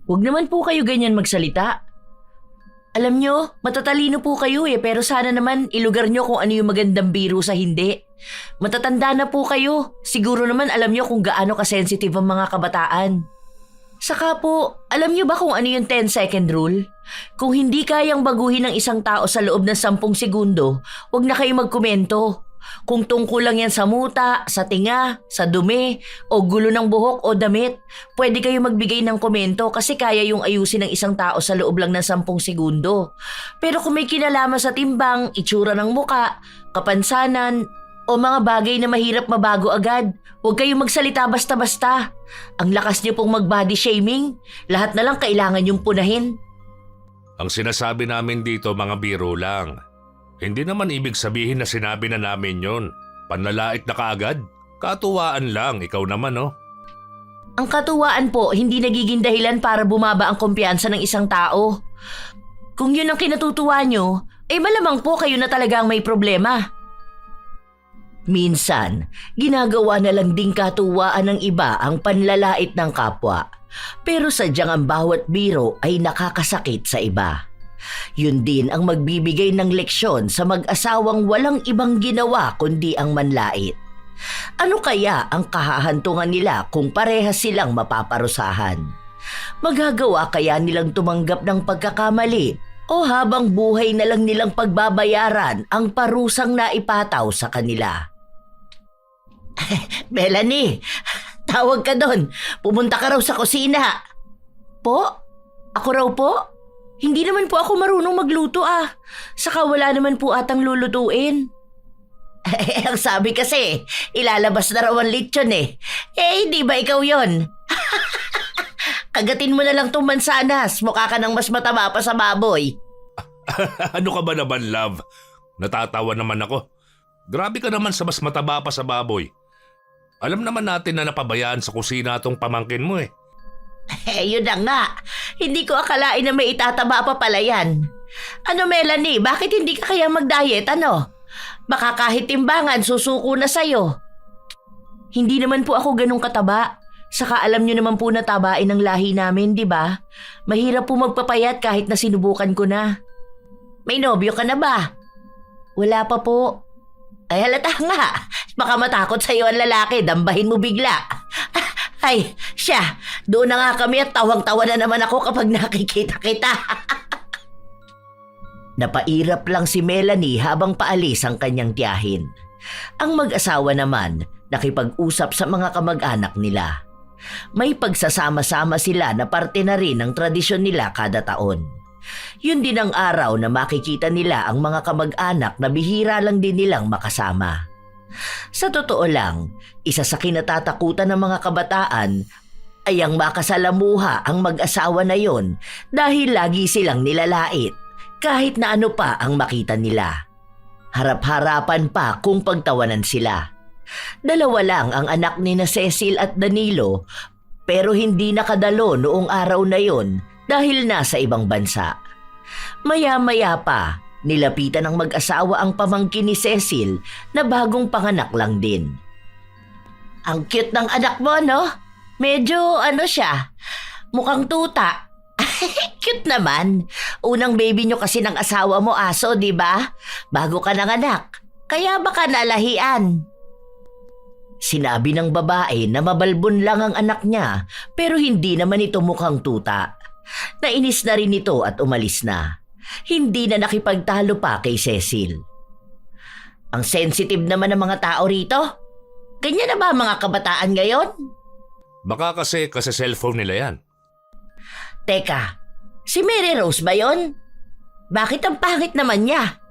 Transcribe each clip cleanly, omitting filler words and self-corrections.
Huwag naman po kayo ganyan magsalita. Alam nyo, matatalino po kayo pero sana naman ilugar nyo kung ano yung magandang biro sa hindi. Matatanda na po kayo. Siguro naman alam nyo kung gaano kasensitive ang mga kabataan. Saka po, alam nyo ba kung ano yung 10-second rule? Kung hindi kayang baguhin ng isang tao sa loob ng 10 segundo, huwag na kayo magkomento. Kung tungkol lang yan sa muta, sa tinga, sa dumi, o gulo ng buhok o damit, pwede kayo magbigay ng komento kasi kaya yung ayusin ng isang tao sa loob lang ng 10 segundo. Pero kung may kinalaman sa timbang, itsura ng muka, kapansanan, o mga bagay na mahirap mabago agad, huwag kayong magsalita basta-basta. Ang lakas niyo pong mag-body shaming, lahat na lang kailangan yung punahin. Ang sinasabi namin dito mga biro lang. Hindi naman ibig sabihin na sinabi na namin yon. Panlalait na kaagad. Katuwaan lang, ikaw naman no? Ang katuwaan po hindi nagiging dahilan para bumaba ang kumpiyansa ng isang tao. Kung yun ang kinatutuwa nyo, malamang po kayo na talagang may problema. Minsan, ginagawa na lang ding katuwaan ng iba ang panlalait ng kapwa. Pero sadyang ang bawat biro ay nakakasakit sa iba. Yun din ang magbibigay ng leksyon sa mag-asawang walang ibang ginawa kundi ang manlait. Ano kaya ang kahahantungan nila kung parehas silang mapaparusahan? Magagawa kaya nilang tumanggap ng pagkakamali o habang buhay na lang nilang pagbabayaran ang parusang naipataw sa kanila? Melanie, tawag ka doon. Pumunta ka raw sa kusina. Po? Ako raw po? Hindi naman po ako marunong magluto Saka wala naman po atang lulutuin. Ang sabi kasi, ilalabas na raw ang lechon hindi ba ikaw yon? Kagatin mo na lang tong mansanas. Mukha ka nang mas mataba pa sa baboy. Ano ka ba naman, love? Natatawa naman ako. Grabe ka naman sa mas mataba pa sa baboy. Alam naman natin na napabayaan sa kusina tong pamangkin mo Yun na nga. Hindi ko akalain na may itataba pa pala yan. Ano Melanie, bakit hindi ka kaya mag-diet Baka kahit timbangan susuko na sa'yo. Hindi naman po ako ganun kataba. Saka alam nyo naman po na tabain ang lahi namin, di ba? Mahirap po magpapayat kahit na sinubukan ko na. May nobyo ka na ba? Wala pa po. Ay halata nga. Baka matakot sa'yo ang lalaki, dambahin mo bigla. Ay, siya, doon na nga kami at tawang-tawa na naman ako kapag nakikita kita. Napairap lang si Melanie habang paalis ang kanyang tiyahin. Ang mag-asawa naman, nakipag-usap sa mga kamag-anak nila. May pagsasama-sama sila na parte na rin ng tradisyon nila kada taon. Yun din ang araw na makikita nila ang mga kamag-anak na bihira lang din nilang makasama. Sa totoo lang, isa sa kinatatakutan ng mga kabataan ay ang makasalamuha ang mag-asawa na yon dahil lagi silang nilalait kahit na ano pa ang makita nila. Harap-harapan pa kung pagtawanan sila. Dalawa lang ang anak ni na Cecil at Danilo pero hindi nakadalo noong araw na yon dahil nasa ibang bansa. Maya-maya pa, nilapitan ng mag-asawa ang pamangkin ni Cecil na bagong panganak lang din. Ang cute ng anak mo, no? Medyo siya, mukhang tuta. Cute naman. Unang baby nyo kasi ng asawa mo aso, di ba? Bago ka nanganak. Kaya baka nalahian. Sinabi ng babae na mabalbon lang ang anak niya pero hindi naman ito mukhang tuta. Nainis na rin ito at umalis na. Hindi na nakipagtalo pa kay Cecil. Ang sensitive naman ng mga tao rito. Ganyan na ba mga kabataan ngayon? Baka kasi cellphone nila yan. Teka, si Mary Rose ba yon? Bakit ang pangit naman niya?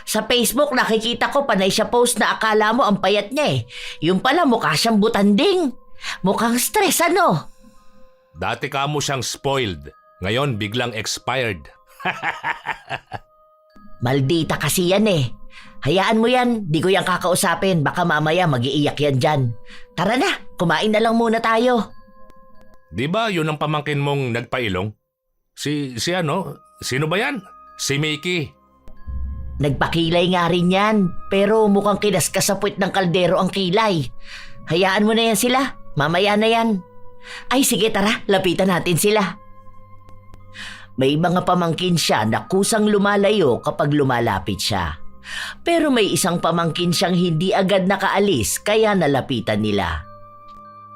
Sa Facebook nakikita ko panay siya post na akala mo ang payat niya Yung pala mukha siyang butanding. Mukhang stress Dati ka mo siyang spoiled. Ngayon biglang expired. Maldita kasi yan Hayaan mo yan, di ko yan kakausapin. Baka mamaya mag-iiyak yan dyan. Tara na, kumain na lang muna tayo. Di ba yun ang pamangkin mong nagpailong? Sino ba yan? Si Mickey. Nagpakilay nga rin yan, pero mukhang kinaskasapwit ng kaldero ang kilay. Hayaan mo na yan sila, mamaya na yan. Ay sige tara, lapitan natin sila. May mga pamangkin siya na kusang lumalayo kapag lumalapit siya. Pero may isang pamangkin siyang hindi agad nakaalis kaya nalapitan nila.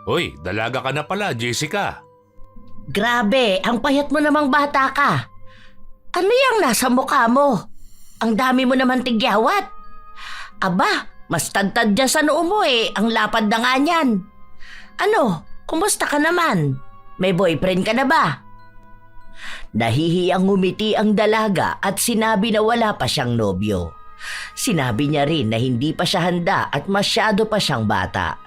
Hoy, dalaga ka na pala, Jessica. Grabe, ang payat mo namang bata ka. Ano yung nasa mukha mo? Ang dami mo naman tigyawat. Aba, mas tadtad dyan sa noo mo ang lapad na nga niyan. Ano, kumusta ka naman? May boyfriend ka na ba? Nahihiyang ngumiti ang dalaga at sinabi na wala pa siyang nobyo. Sinabi niya rin na hindi pa siya handa at masyado pa siyang bata.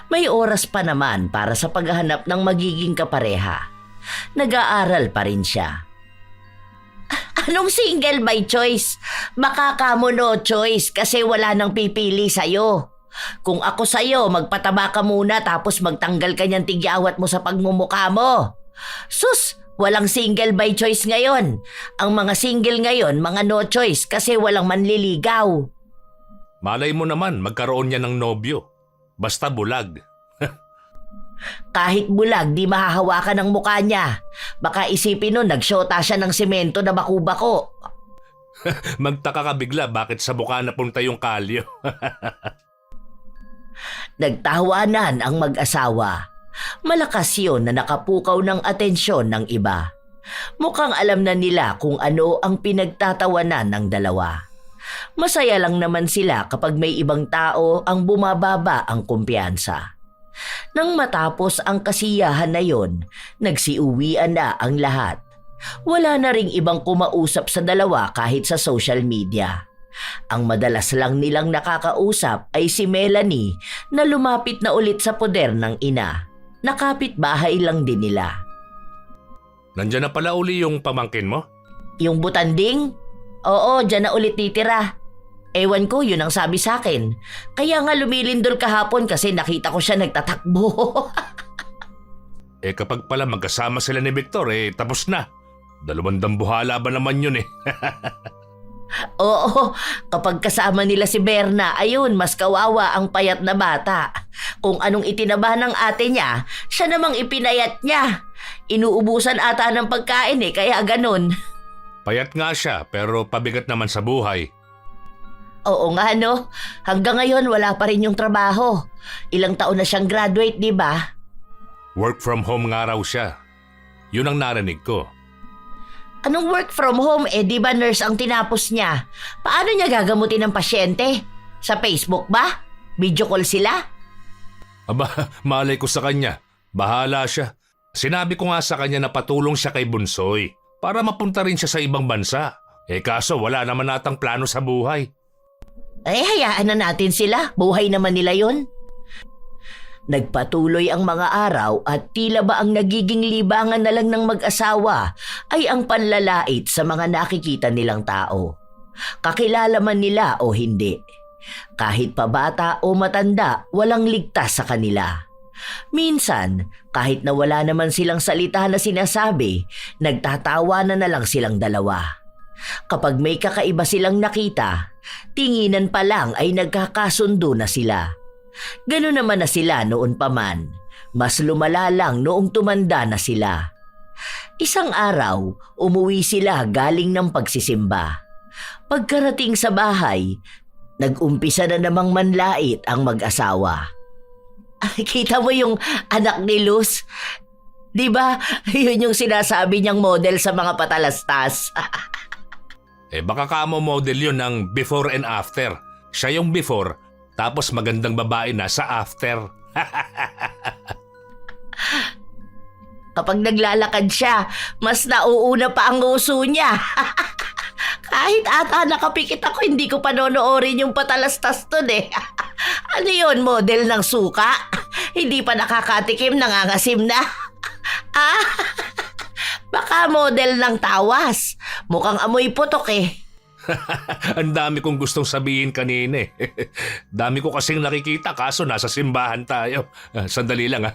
May oras pa naman para sa paghahanap ng magiging kapareha. Nag-aaral pa rin siya. Anong single by choice? Baka ka mo no choice kasi wala nang pipili sa'yo. Kung ako sa'yo, magpataba ka muna tapos magtanggal ka niyang tigyawat mo sa pagmumukha mo. Sus! Walang single by choice ngayon. Ang mga single ngayon, mga no choice kasi walang manliligaw. Malay mo naman, magkaroon niya ng nobyo. Basta bulag. Kahit bulag, di mahahawakan ang mukha niya. Baka isipin nun, nagsyota siya ng semento na baku-bako. Magtaka ka bigla bakit sa mukha napunta yung kalyo. Nagtawanan ang mag-asawa. Malakas yun na nakapukaw ng atensyon ng iba. Mukhang alam na nila kung ano ang pinagtatawanan ng dalawa. Masaya lang naman sila kapag may ibang tao ang bumababa ang kumpiyansa. Nang matapos ang kasiyahan na yon, nagsiuwian na ang lahat. Wala na ring ibang kumausap sa dalawa kahit sa social media. Ang madalas lang nilang nakakausap ay si Melanie na lumapit na ulit sa poder ng ina. Nakapit bahay lang din nila. Nandiyan na pala uli yung pamangkin mo? Yung butanding? Oo, dyan na ulit titira. Ewan ko, yun ang sabi sa akin. Kaya nga lumilindol kahapon kasi nakita ko siya nagtatakbo. Kapag pala magkasama sila ni Victor, tapos na. Dalawandang buhala ba naman yun Oo, kapag kasama nila si Berna, ayun, mas kawawa ang payat na bata. Kung anong itinaba ng ate niya, siya namang ipinayat niya. Inuubusan ata ng pagkain kaya ganun. Payat nga siya pero pabigat naman sa buhay. Oo nga no, hanggang ngayon wala pa rin yung trabaho. Ilang taon na siyang graduate, di ba? Work from home nga raw siya. Yun ang narinig ko. Anong work from home di ba nurse ang tinapos niya? Paano niya gagamutin ng pasyente? Sa Facebook ba? Video call sila? Aba, malay ko sa kanya. Bahala siya. Sinabi ko nga sa kanya na patulong siya kay Bunsoy para mapunta rin siya sa ibang bansa. Kaso wala naman natang plano sa buhay. Hayaan na natin sila. Buhay naman nila yun. Nagpatuloy ang mga araw at tila ba ang nagiging libangan na lang ng mag-asawa ay ang panlalait sa mga nakikita nilang tao. Kakilala man nila o hindi. Kahit pa bata o matanda, walang ligtas sa kanila. Minsan, kahit na wala naman silang salita na sinasabi, nagtatawanan na lang silang dalawa. Kapag may kakaiba silang nakita, tinginan pa lang ay nagkakasundo na sila. Gano'n naman na sila noon pa man. Mas lumala lang noong tumanda na sila. Isang araw, umuwi sila galing ng pagsisimba. Pagkarating sa bahay, nag-umpisa na namang manlait ang mag-asawa. Kita mo yung anak ni Luz? Di ba? Yun yung sinasabi niyang model sa mga patalastas. Baka kamo model yun ng before and after. Siya yung before, tapos magandang babae na sa after. Kapag naglalakad siya, mas nauuna pa ang uso niya. Kahit ata nakapikit ako, hindi ko panonoorin yung patalastas dun Ano yun, model ng suka? Hindi pa nakakatikim, nangangasim na. Baka model ng tawas. Mukhang amoy putok Ang dami kong gustong sabihin kanina Dami ko kasing nakikita kaso nasa simbahan tayo. Sandali lang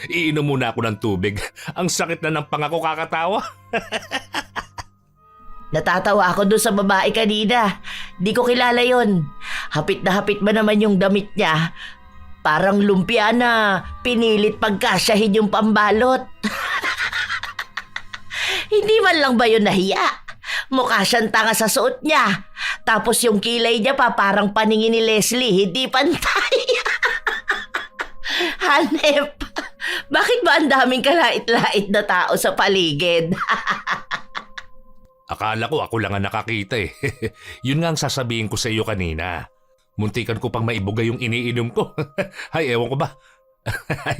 Iinom muna ako ng tubig. Ang sakit na ng pangako kakatawa. Natatawa ako doon sa babae kanina. Di ko kilala yon. Hapit na hapit ba naman yung damit niya? Parang lumpia na pinilit pagkasyahin yung pambalot. Hindi man lang ba yun nahiya? Mukha siyang tanga sa suot niya. Tapos yung kilay niya pa parang paningin ni Leslie, hindi pantay. Hanep, bakit ba ang daming kalait-lait na tao sa paligid? Akala ko ako lang ang nakakita eh. Yun nga ang sasabihin ko sa iyo kanina. Muntikan ko pang maibuga yung iniinom ko. Ay, ewan ko ba?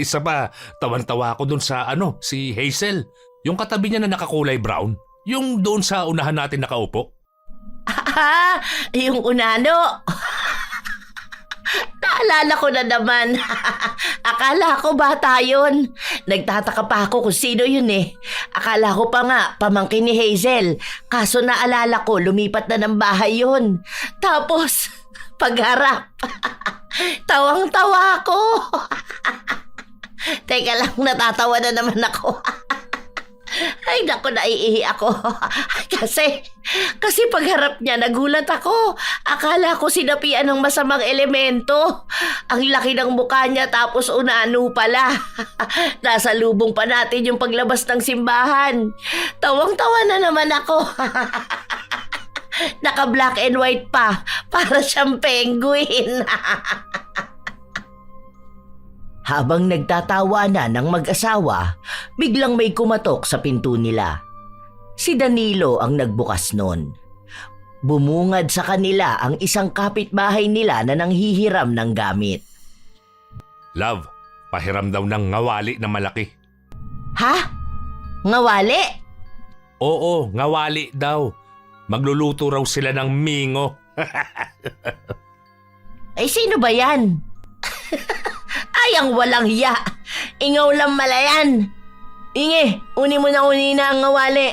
Isa pa, tawan-tawa ako dun sa si Hazel. Yung katabi niya na nakakulay brown. Yung doon sa unahan natin nakaupo. Yung unano. Naalala ko na naman. Akala ko bata yun. Nagtataka pa ako kung sino yun eh. Akala ko pa nga pamangkin ni Hazel. Kaso naalala ko lumipat na ng bahay yun. Tapos pagharap. Tawang-tawa ako. Teka lang, natatawa na naman ako. Ay naku, naiihi ako. Kasi pagharap niya nagulat ako. Akala ko sinapian ng masamang elemento. Ang laki ng mukha niya tapos unano pala. Nasa lubong pa natin yung paglabas ng simbahan. Tawang-tawa na naman ako. Naka black and white pa. Para siyang penguin. Habang nagtatawanan ng mag-asawa, biglang may kumatok sa pinto nila. Si Danilo ang nagbukas nun. Bumungad sa kanila ang isang kapitbahay nila na nanghihiram ng gamit. Love, pahiram daw ng ngawali na malaki. Ha? Ngawali? Oo, ngawali daw. Magluluto raw sila ng mingo. Ay, sino ba yan? Ay, ang walang hiya. Ingaw lang malayan. Inge, uni mo na ang ngawali.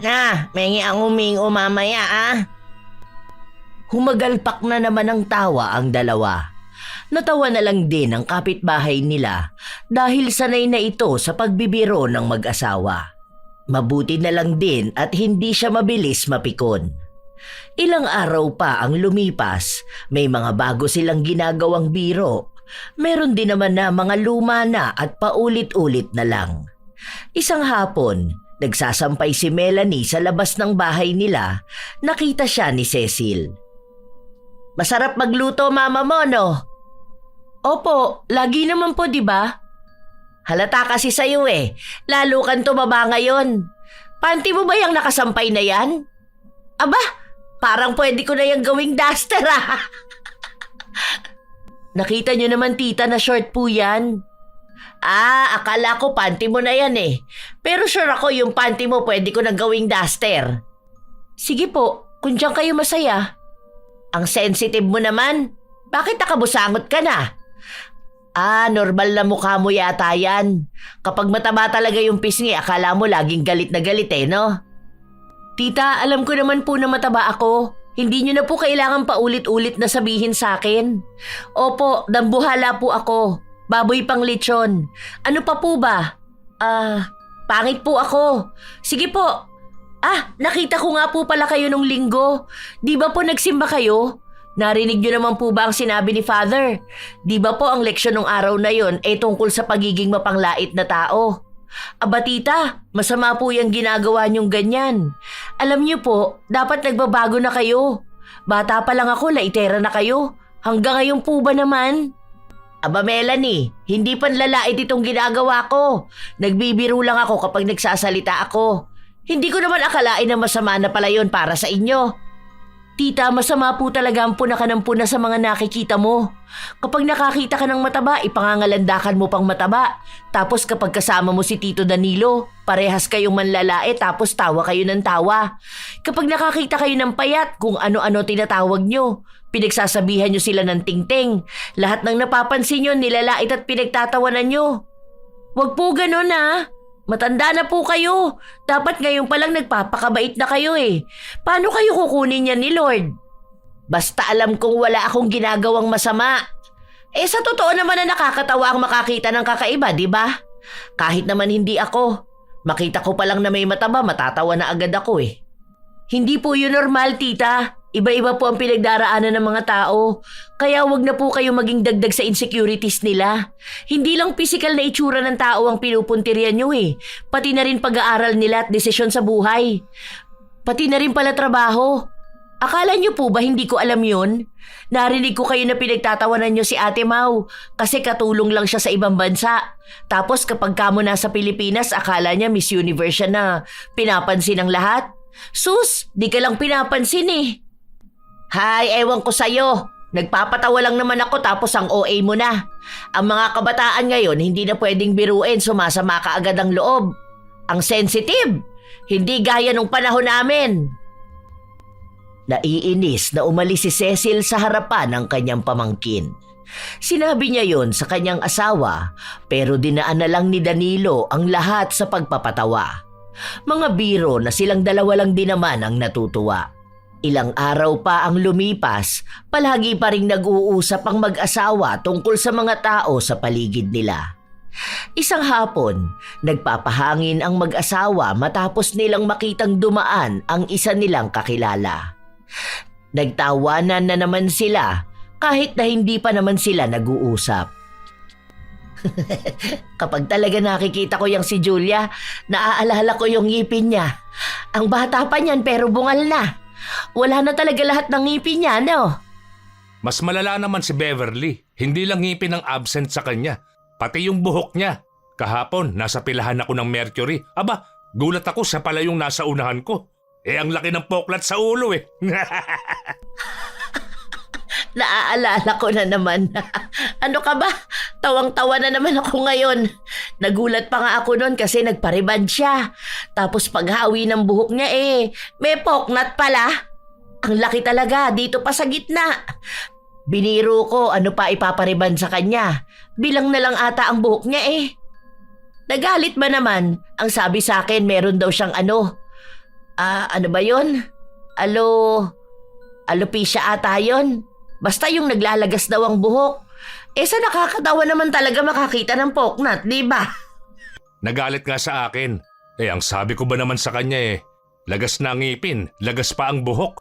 Na, mengi ang umingo mamaya Humagalpak na naman ang tawa ang dalawa. Natawa na lang din ang kapitbahay nila dahil sanay na ito sa pagbibiro ng mag-asawa. Mabuti na lang din at hindi siya mabilis mapikon. Ilang araw pa ang lumipas, may mga bago silang ginagawang biro. Meron din naman na mga luma na at paulit-ulit na lang. Isang hapon, nagsasampay si Melanie sa labas ng bahay nila, nakita siya ni Cecil. Masarap magluto, mama mo, no? Opo, lagi naman po, di ba? Halata kasi sa'yo eh, lalo kang tumaba ngayon. Panty mo ba yung nakasampay na yan? Aba, parang pwede ko na yung gawing duster Nakita niyo naman tita na short po yan. Akala ko panty mo na yan eh. Pero sure ako yung panty mo pwede ko na gawing duster. Sige po, kung diyan kayo masaya. Ang sensitive mo naman. Bakit nakabusangot ka na? Normal na mukha mo yata yan. Kapag mataba talaga yung pisngi, akala mo laging galit na galit eh, no? Tita, alam ko naman po na mataba ako. Hindi niyo na po kailangan paulit-ulit na sabihin sa akin. Opo, dambuhala po ako. Baboy pang lechon. Ano pa po ba? Pangit po ako. Sige po. Nakita ko nga po pala kayo nung linggo. Di ba po nagsimba kayo? Narinig niyo naman po ba ang sinabi ni Father? Di ba po ang leksyon ng araw na yon ay tungkol sa pagiging mapanglait na tao? Aba tita, masama po yung ginagawa niyong ganyan. Alam niyo po, dapat nagbabago na kayo. Bata pa lang ako, laitera na kayo. Hanggang ngayon po ba naman? Aba Melanie, hindi panlalait itong ginagawa ko. Nagbibiro lang ako kapag nagsasalita ako. Hindi ko naman akalain na masama na pala yun para sa inyo. Tita, masama po talaga ang puna ka ng puna sa mga nakikita mo. Kapag nakakita ka ng mataba, ipangangalandakan mo pang mataba. Tapos kapag kasama mo si Tito Danilo, parehas kayong manlalait tapos tawa kayo ng tawa. Kapag nakakita kayo ng payat, kung ano-ano tinatawag nyo. Pinagsasabihan nyo sila ng tingting. Lahat ng napapansin nyo, nilalait at pinagtatawanan nyo. Wag po ganun Matanda na po kayo. Dapat ngayon palang nagpapakabait na kayo eh. Paano kayo kukunin yan ni Lord? Basta alam kong wala akong ginagawang masama. Sa totoo naman na nakakatawa ang makakita ng kakaiba, di ba? Kahit naman hindi ako. Makita ko pa lang na may mataba, matatawa na agad ako eh. Hindi po yun normal, tita. Iba-iba po ang pinagdaraanan ng mga tao. Kaya wag na po kayo maging dagdag sa insecurities nila. Hindi lang physical na itsura ng tao ang pinupuntiryan nyo eh. Pati na rin pag-aaral nila at desisyon sa buhay. Pati na rin pala trabaho. Akala nyo po ba hindi ko alam yun? Narinig ko kayo na pinagtatawanan nyo si Ate Mau kasi katulong lang siya sa ibang bansa. Tapos kapag kamo nasa Pilipinas, akala niya Miss Universe siya na pinapansin ng lahat. Sus, di ka lang pinapansin eh. Hay, ewan ko sa'yo. Nagpapatawa lang naman ako tapos ang OA mo na. Ang mga kabataan ngayon hindi na pwedeng biruin, sumasama ka agad ang loob. Ang sensitive. Hindi gaya nung panahon namin. Naiinis na umalis si Cecil sa harapan ng kanyang pamangkin. Sinabi niya yon sa kanyang asawa pero dinaan na lang ni Danilo ang lahat sa pagpapatawa. Mga biro na silang dalawa lang din naman ang natutuwa. Ilang araw pa ang lumipas, palagi pa ring nag-uusap ang mag-asawa tungkol sa mga tao sa paligid nila. Isang hapon, nagpapahangin ang mag-asawa matapos nilang makitang dumaan ang isa nilang kakilala. Nagtawanan na naman sila kahit na hindi pa naman sila nag-uusap. Kapag talaga nakikita ko yung si Julia, naaalala ko yung ngipin niya. Ang bata pa niyan pero bungal na. Wala na talaga lahat ng ngipin niya, no? Mas malala naman si Beverly. Hindi lang ngipin ang absent sa kanya, pati yung buhok niya. Kahapon, nasa pilahan ako ng Mercury. Aba, gulat ako siya pala yung nasa unahan ko. Ang laki ng poklat sa ulo eh. Naaalala ko na naman. Ano ka ba? Tawang-tawa na naman ako ngayon. Nagulat pa nga ako noon kasi nagpariband siya. Tapos paghawi ng buhok niya may poknat pala. Ang laki talaga, dito pa sa gitna. Biniro ko ano pa ipapariband sa kanya. Bilang na lang ata ang buhok niya Nagalit ba naman? Ang sabi sa akin meron daw siyang ano ba yun? Alopecia ata yun. Basta yung naglalagas daw ang buhok. Sa nakakatawa naman talaga makakita ng poknat, di ba? Nagalit nga sa akin. Ang sabi ko ba naman sa kanya lagas na ang ngipin, lagas pa ang buhok.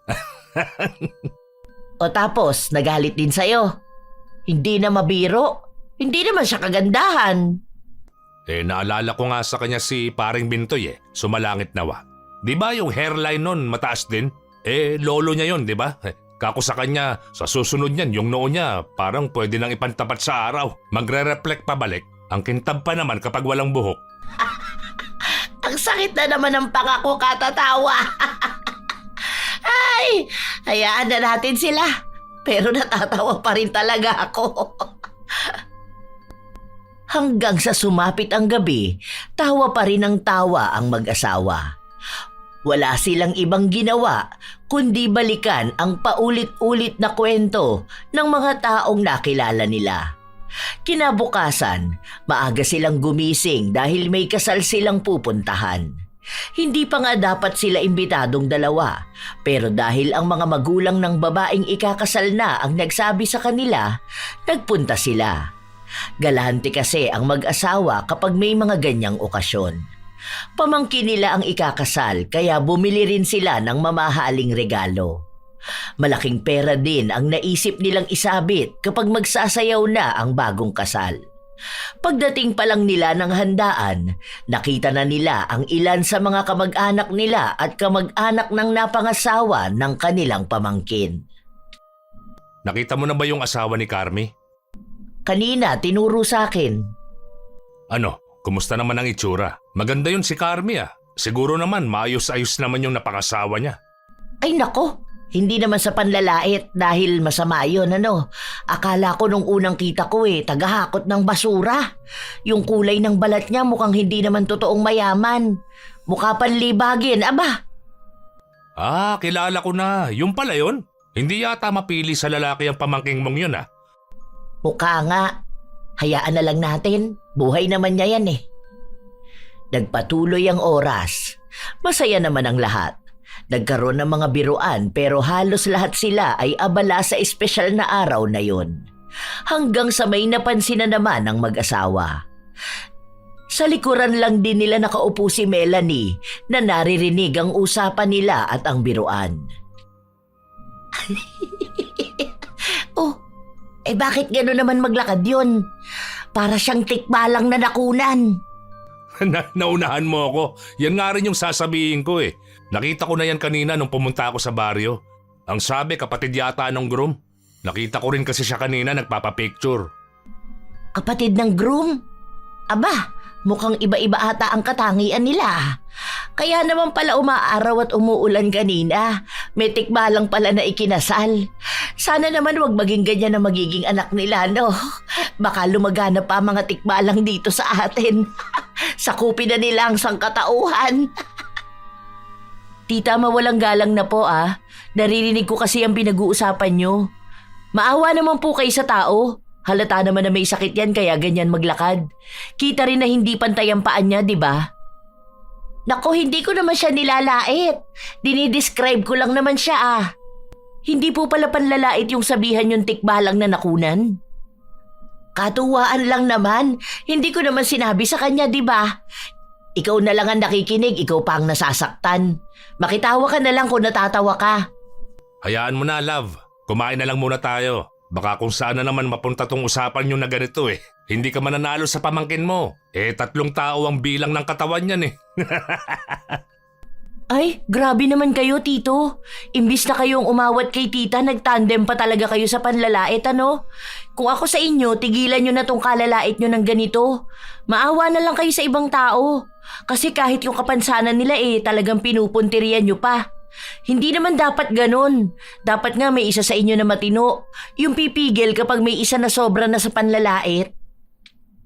O tapos, nagalit din sa'yo. Hindi na mabiro. Hindi naman siya kagandahan. Naalala ko nga sa kanya si Paring Bintoy sumalangit nawa. Di ba yung hairline nun mataas din? Lolo niya yon, di ba? Kako sa kanya, sa susunod niyan, yung noo niya parang pwede nang ipantapat sa araw. Magre-reflect pabalik. Ang kintab pa naman kapag walang buhok. Ang sakit na naman ng pangako katatawa. Ay, hayaan na natin sila. Pero natatawa pa rin talaga ako. Hanggang sa sumapit ang gabi, tawa pa rin ang tawa ang mag-asawa. Wala silang ibang ginawa kundi balikan ang paulit-ulit na kwento ng mga taong nakilala nila. Kinabukasan, maaga silang gumising dahil may kasal silang pupuntahan. Hindi pa nga dapat sila imbitadong dalawa, pero dahil ang mga magulang ng babaeng ikakasal na ang nagsabi sa kanila, nagpunta sila. Galante kasi ang mag-asawa kapag may mga ganyang okasyon. Pamangkin nila ang ikakasal kaya bumili rin sila ng mamahaling regalo. Malaking pera din ang naisip nilang isabit kapag magsasayaw na ang bagong kasal. Pagdating pa lang nila ng handaan, nakita na nila ang ilan sa mga kamag-anak nila at kamag-anak ng napangasawa ng kanilang pamangkin. Nakita mo na ba yung asawa ni Carmi? Kanina, tinuro sa akin. Ano? Kumusta naman ang itsura? Maganda yun si Carmi Siguro naman maayos-ayos naman yung napangasawa niya. Ay nako, hindi naman sa panlalait dahil masama yun Akala ko nung unang kita ko tagahakot ng basura. Yung kulay ng balat niya mukhang hindi naman totoong mayaman. Mukha panlibagin, aba. Kilala ko na. Yung pala yun. Hindi yata mapili sa lalaki ang pamangking mong yun Mukha nga. Hayaan na lang natin. Buhay naman niya yan Nagpatuloy ang oras. Masaya naman ang lahat. Nagkaroon ng mga biruan pero halos lahat sila ay abala sa espesyal na araw na yon. Hanggang sa may napansin na naman ang mag-asawa. Sa likuran lang din nila nakaupo si Melanie na naririnig ang usapan nila at ang biruan. Oh, bakit gano'n naman maglakad yun? Para siyang tikbalang na nakunan. Naunahan mo ako. Yan nga rin yung sasabihin ko eh. Nakita ko na yan kanina nung pumunta ako sa baryo. Ang sabi, kapatid yata ng groom. Nakita ko rin kasi siya kanina nagpapapicture. Kapatid ng groom? Aba, mukhang iba-iba ata ang katangian nila. Kaya naman pala umaaraw at umuulan kanina. May tikbalang pala na ikinasal. Sana naman wag maging ganyan na magiging anak nila, no? Baka lumagana pa mga tikbalang dito sa atin. Sakupin na nila ang sangkatauhan. Tita, mawalang galang na po ah. Naririnig ko kasi ang pinag-uusapan nyo. Maawa naman po kayo sa tao. Halata naman na may sakit yan kaya ganyan maglakad. Kita rin na hindi pantay ang paan niya, di ba? Nako, hindi ko naman siya nilalait. Dinidescribe ko lang naman siya ah. Hindi po pala panlalait yung sabihan yung tikbalang na nakunan. Katuwaan lang naman. Hindi ko naman sinabi sa kanya, di ba? Ikaw na lang ang nakikinig, ikaw pa ang nasasaktan. Makitawa ka na lang kung natatawa ka. Hayaan mo na, love. Kumain na lang muna tayo. Baka kung saan na naman mapunta tong usapan yung na ganito eh. Hindi ka mananalo sa pamangkin mo. 3 tao ang bilang ng katawan yan eh. Ay, grabe naman kayo, Tito. Imbis na kayong umawat kay Tita, nagtandem pa talaga kayo sa panlalait, ano? Kung ako sa inyo, tigilan nyo na tong kalalait nyo ng ganito. Maawa na lang kayo sa ibang tao. Kasi kahit yung kapansanan nila talagang pinupuntirian nyo pa. Hindi naman dapat ganun. Dapat nga may isa sa inyo na matino. Yung pipigil kapag may isa na sobra na sa panlalait.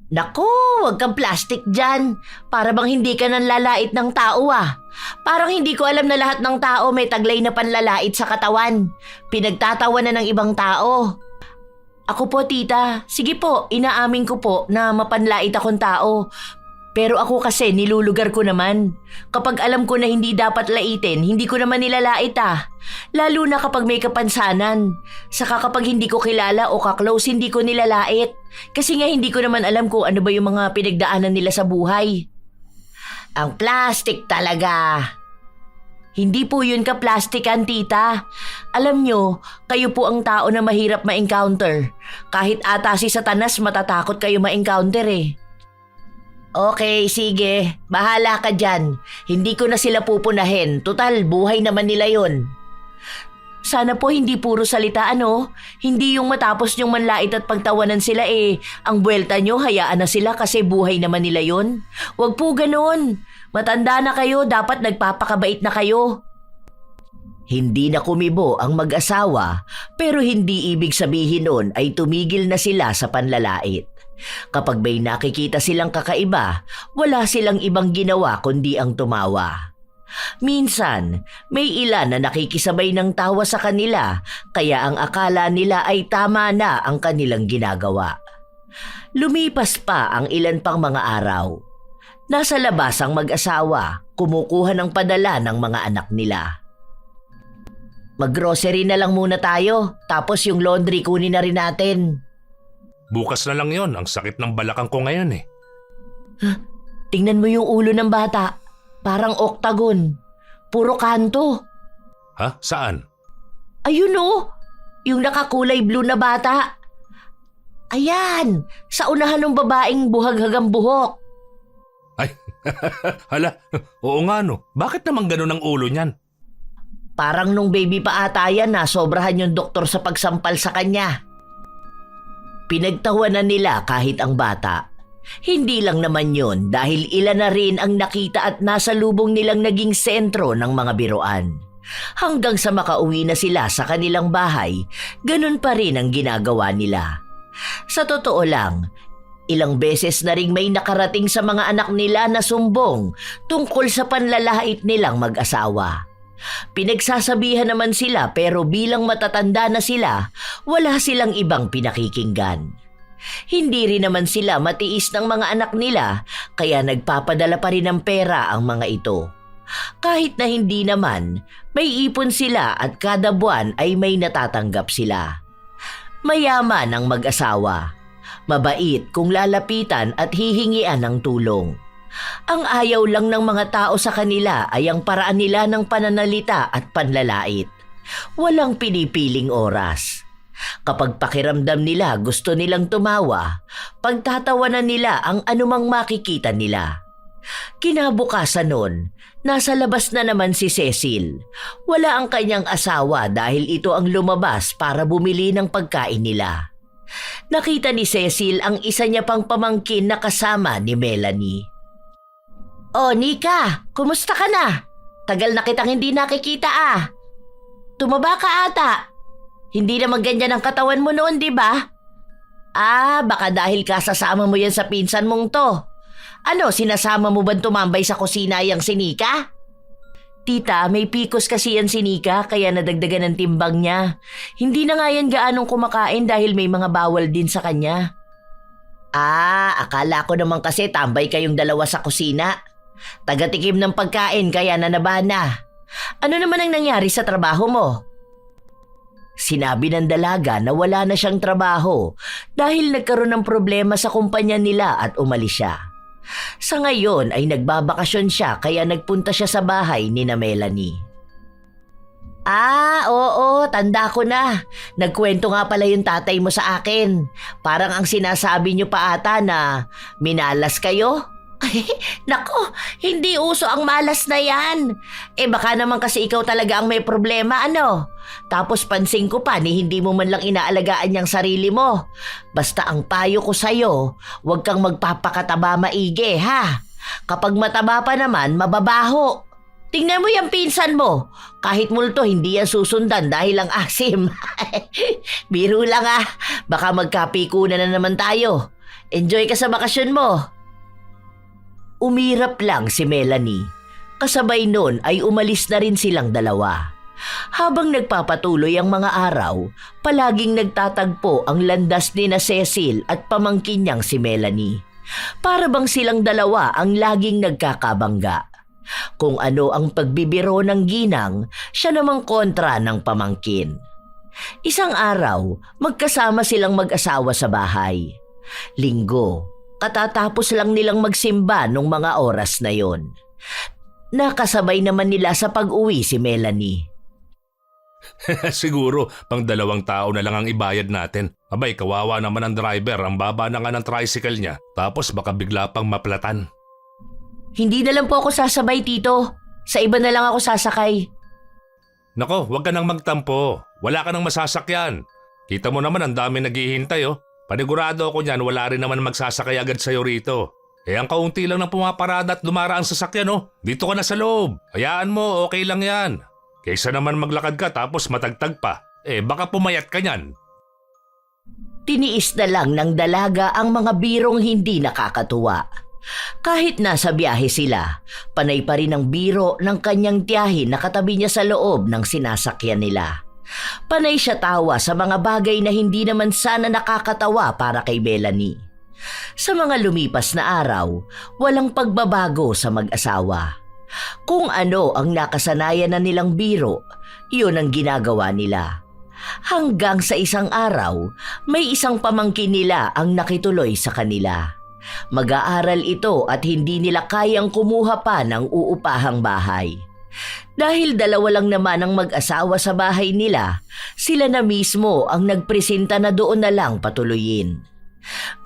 Naku, wag kang plastic dyan. Para bang hindi ka nanlalait ng tao ah. Parang hindi ko alam na lahat ng tao may taglay na panlalait sa katawan. Pinagtatawa na ng ibang tao. Ako po, tita. Sige po, inaamin ko po na mapanlait akong tao. Pero ako kasi nilulugar ko naman. Kapag alam ko na hindi dapat laitin, hindi ko naman nilalait ah. Lalo na kapag may kapansanan. Saka kapag hindi ko kilala o kaklose, hindi ko nilalait. Kasi nga hindi ko naman alam kung ano ba yung mga pinagdaanan nila sa buhay. Ang plastic talaga. Hindi po yun ka-plastikan, tita. Alam nyo, kayo po ang tao na mahirap ma-encounter. Kahit ata si Satanas matatakot kayo ma-encounter eh. Okay, sige. Bahala ka dyan. Hindi ko na sila pupunahin. Tutal, buhay naman nila yun. Sana po hindi puro salita, ano? Hindi yung matapos nyong manlait at pagtawanan sila ang buwelta nyo, hayaan na sila kasi buhay naman nila yun. Huwag po ganun. Matanda na kayo, dapat nagpapakabait na kayo. Hindi na kumibo ang mag-asawa, pero hindi ibig sabihin nun ay tumigil na sila sa panlalait. Kapag may nakikita silang kakaiba, wala silang ibang ginawa kundi ang tumawa. Minsan, may ilan na nakikisabay ng tawa sa kanila kaya ang akala nila ay tama na ang kanilang ginagawa. Lumipas pa ang ilan pang mga araw. Nasa labas ang mag-asawa, kumukuha ng padala ng mga anak nila. Mag-grocery na lang muna tayo, tapos yung laundry kunin na rin natin. Bukas na lang yon. Ang sakit ng balakang ko ngayon eh. Tingnan mo yung ulo ng bata. Parang oktagon. Puro kanto. Ha? Saan? Ayun oh, yung nakakulay blue na bata. Ayan, sa unahan ng babaeng buhaghagang buhok. Ay, hala. Oo nga no. Bakit naman ganun ang ulo niyan? Parang nung baby pa ata yan na sobrahan yung doktor sa pagsampal sa kanya. Pinagtawanan nila kahit ang bata. Hindi lang naman yun dahil ilan na rin ang nakita at nasa lubong nilang naging sentro ng mga biruan. Hanggang sa makauwi na sila sa kanilang bahay, ganun pa rin ang ginagawa nila. Sa totoo lang, ilang beses na ring may nakarating sa mga anak nila na sumbong tungkol sa panlalait nilang mag-asawa. Pinagsasabihan naman sila pero bilang matatanda na sila, wala silang ibang pinakikinggan. Hindi rin naman sila matiis ng mga anak nila kaya nagpapadala pa rin ng pera ang mga ito. Kahit na hindi naman, may ipon sila at kada buwan ay may natatanggap sila. Mayaman ang mag-asawa. Mabait kung lalapitan at hihingian ng tulong. Ang ayaw lang ng mga tao sa kanila ay ang paraan nila ng pananalita at panlalait. Walang pinipiling oras. Kapag pakiramdam nila gusto nilang tumawa, pagtatawanan nila ang anumang makikita nila. Kinabukasan nun, nasa labas na naman si Cecil. Wala ang kanyang asawa dahil ito ang lumabas para bumili ng pagkain nila. Nakita ni Cecil ang isa niya pang pamangkin na kasama ni Melanie. "Oh, Nika, kumusta ka na? Tagal na kitang hindi nakikita ah. Tumaba ka ata. Hindi naman ganyan ang katawan mo noon, di ba? Ah, baka dahil kasasama mo yan sa pinsan mong to. Ano, sinasama mo ba tumambay sa kusina yang si Nika?" "Tita, may pikos kasi yan si Nika kaya nadagdagan ng timbang niya. Hindi na nga yan gaanong kumakain dahil may mga bawal din sa kanya." "Ah, akala ko naman kasi tambay kayong dalawa sa kusina. Tagatikim ng pagkain kaya nanabana. Ano naman ang nangyari sa trabaho mo?" Sinabi ng dalaga na wala na siyang trabaho dahil nagkaroon ng problema sa kumpanya nila at umalis siya. Sa ngayon ay nagbabakasyon siya kaya nagpunta siya sa bahay ni na Melanie. "Ah, oo, tanda ko na. Nagkwento nga pala yung tatay mo sa akin. Parang ang sinasabi niyo pa ata na minalas kayo?" "Nako, hindi uso ang malas na yan. Baka naman kasi ikaw talaga ang may problema ano. Tapos pansin ko pa ni hindi mo man lang inaalagaan yung sarili mo. Basta ang payo ko sa'yo, huwag kang magpapakataba maigi ha. Kapag mataba pa naman, mababaho. Tingnan mo yung pinsan mo. Kahit multo, hindi yan susundan dahil ang asim." "Biro lang ah. Baka magkapikunan na naman tayo. Enjoy ka sa bakasyon mo." Umirap lang si Melanie. Kasabay nun ay umalis na rin silang dalawa. Habang nagpapatuloy ang mga araw, palaging nagtatagpo ang landas ni na Cecil at pamangkin niyang si Melanie. Para bang silang dalawa ang laging nagkakabangga. Kung ano ang pagbibiro ng ginang, siya namang kontra ng pamangkin. Isang araw, magkasama silang mag-asawa sa bahay. Linggo, katatapos lang nilang magsimba nung mga oras na yon. Nakasabay naman nila sa pag-uwi si Melanie. Siguro, pang 2 tao na lang ang ibayad natin. Abay, kawawa naman ang driver, ang baba na nga ng tricycle niya. Tapos baka bigla pang maplatan. "Hindi na lang po ako sasabay, Tito. Sa iba na lang ako sasakay." Nako, huwag ka nang magtampo. Wala ka nang masasakyan. Kita mo naman ang dami naghihintay oh. Panigurado ako niyan, wala rin naman magsasakay agad sa'yo rito. Ang kaunti lang ng pumaparada at dumaraan sa sasakyan oh. Dito ka na sa loob. Hayaan mo, okay lang yan. Kaysa naman maglakad ka tapos matagtag pa. Baka pumayat ka niyan. Tiniis na lang ng dalaga ang mga birong hindi nakakatuwa. Kahit nasa biyahe sila, panay pa rin ang biro ng kanyang tiyahin na katabi niya sa loob ng sinasakyan nila. Panay siya tawa sa mga bagay na hindi naman sana nakakatawa para kay Melanie. Sa mga lumipas na araw, walang pagbabago sa mag-asawa. Kung ano ang nakasanayan na nilang biro, yun ang ginagawa nila. Hanggang sa isang araw, may isang pamangkin nila ang nakituloy sa kanila. Mag-aaral ito at hindi nila kayang kumuha pa ng uupahang bahay. Dahil 2 lang naman ang mag-asawa sa bahay nila, sila na mismo ang nagpresenta na doon na lang patuloyin.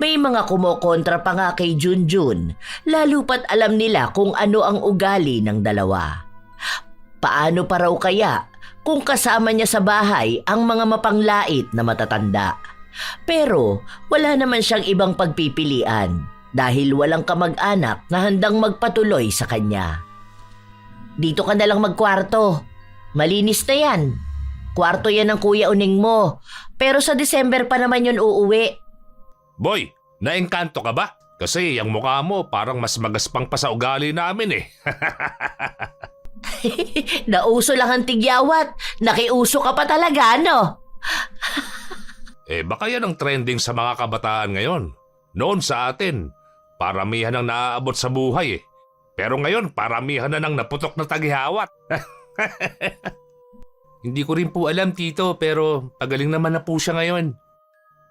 May mga kumokontra pa nga kay Junjun, lalo pat alam nila kung ano ang ugali ng dalawa. Paano pa raw kaya kung kasama niya sa bahay ang mga mapanglait na matatanda? Pero wala naman siyang ibang pagpipilian dahil walang kamag-anak na handang magpatuloy sa kanya. "Dito ka na lang magkwarto. Malinis na yan. Kwarto yan ng Kuya Uning mo. Pero sa December pa naman yun uuwi." Boy, naengkanto ka ba? Kasi ang mukha mo parang mas magaspang pa sa ugali namin eh. Nauso lang ang tigyawat. Nakiuso ka pa talaga, no? Baka yan ang trending sa mga kabataan ngayon. Noon sa atin, paramihan ang naaabot sa buhay eh. Pero ngayon, paramihan na ng naputok na tagihawat. Hindi ko rin po alam, Tito, pero pagaling naman na po siya ngayon.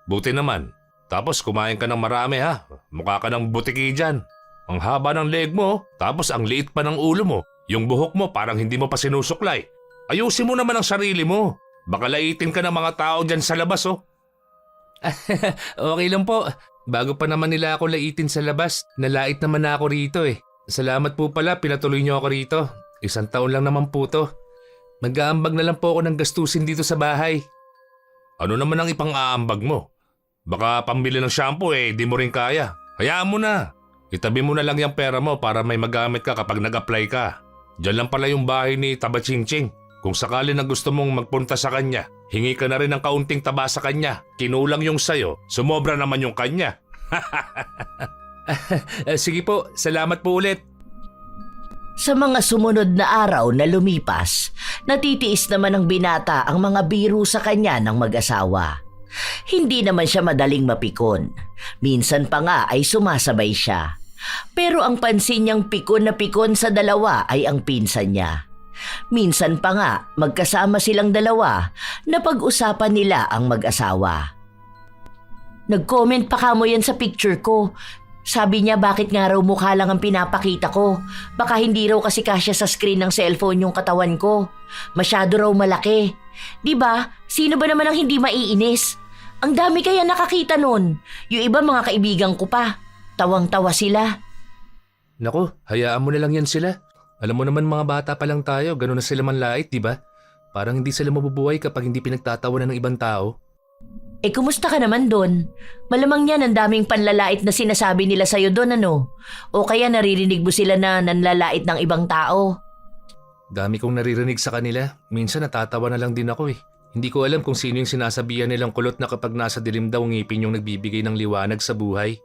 Buti naman. Tapos kumain ka ng marami ha. Mukha ka ng butiki dyan. Ang haba ng leg mo, tapos ang liit pa ng ulo mo. Yung buhok mo parang hindi mo pa sinusuklay. Ayusin mo naman ang sarili mo. Baka laitin ka ng mga tao dyan sa labas, oh. Okay lang po. Bago pa naman nila ako laitin sa labas, nalait naman na ako rito eh. Salamat po pala, pinatuloy niyo ako rito. 1 taon lang naman po to. Mag-aambag na lang po ako ng gastusin dito sa bahay. Ano naman ang ipang-aambag mo? Baka pambili ng shampoo di mo rin kaya. Hayaan mo na. Itabi mo na lang yung pera mo para may magamit ka kapag nag-apply ka. Diyan lang pala yung bahay ni Taba Chingching. Kung sakali na gusto mong magpunta sa kanya, hingi ka na rin ng kaunting taba sa kanya. Kinulang yung sayo, sumobra naman yung kanya. Sige po, salamat po ulit. Sa mga sumunod na araw na lumipas, natitiis naman ng binata ang mga biro sa kanya ng mag-asawa. Hindi naman siya madaling mapikon. Minsan pa nga ay sumasabay siya. Pero ang pansin niyang pikon na pikon sa dalawa ay ang pinsan niya. Minsan pa nga magkasama silang dalawa na pag-usapan nila ang mag-asawa. Nag-comment pa kamo yan sa picture ko. Sabi niya bakit nga raw mukha lang ang pinapakita ko. Baka hindi raw kasi kasya sa screen ng cellphone yung katawan ko. Masyado raw malaki. Diba? Sino ba naman ang hindi maiinis? Ang dami kaya nakakita nun. Yung iba mga kaibigan ko pa. Tawang-tawa sila. Naku, hayaan mo na lang yan sila. Alam mo naman mga bata pa lang tayo, gano'n na sila manlait, di ba? Parang hindi sila mabubuhay kapag hindi pinagtatawanan ng ibang tao. Kumusta ka naman doon? Malamang yan ang daming panlalait na sinasabi nila sa'yo doon, ano? O kaya naririnig mo sila na nanlalait ng ibang tao? Dami kong naririnig sa kanila. Minsan natatawa na lang din ako eh. Hindi ko alam kung sino yung sinasabihan nilang kulot na kapag nasa dilim daw ngipin yung nagbibigay ng liwanag sa buhay.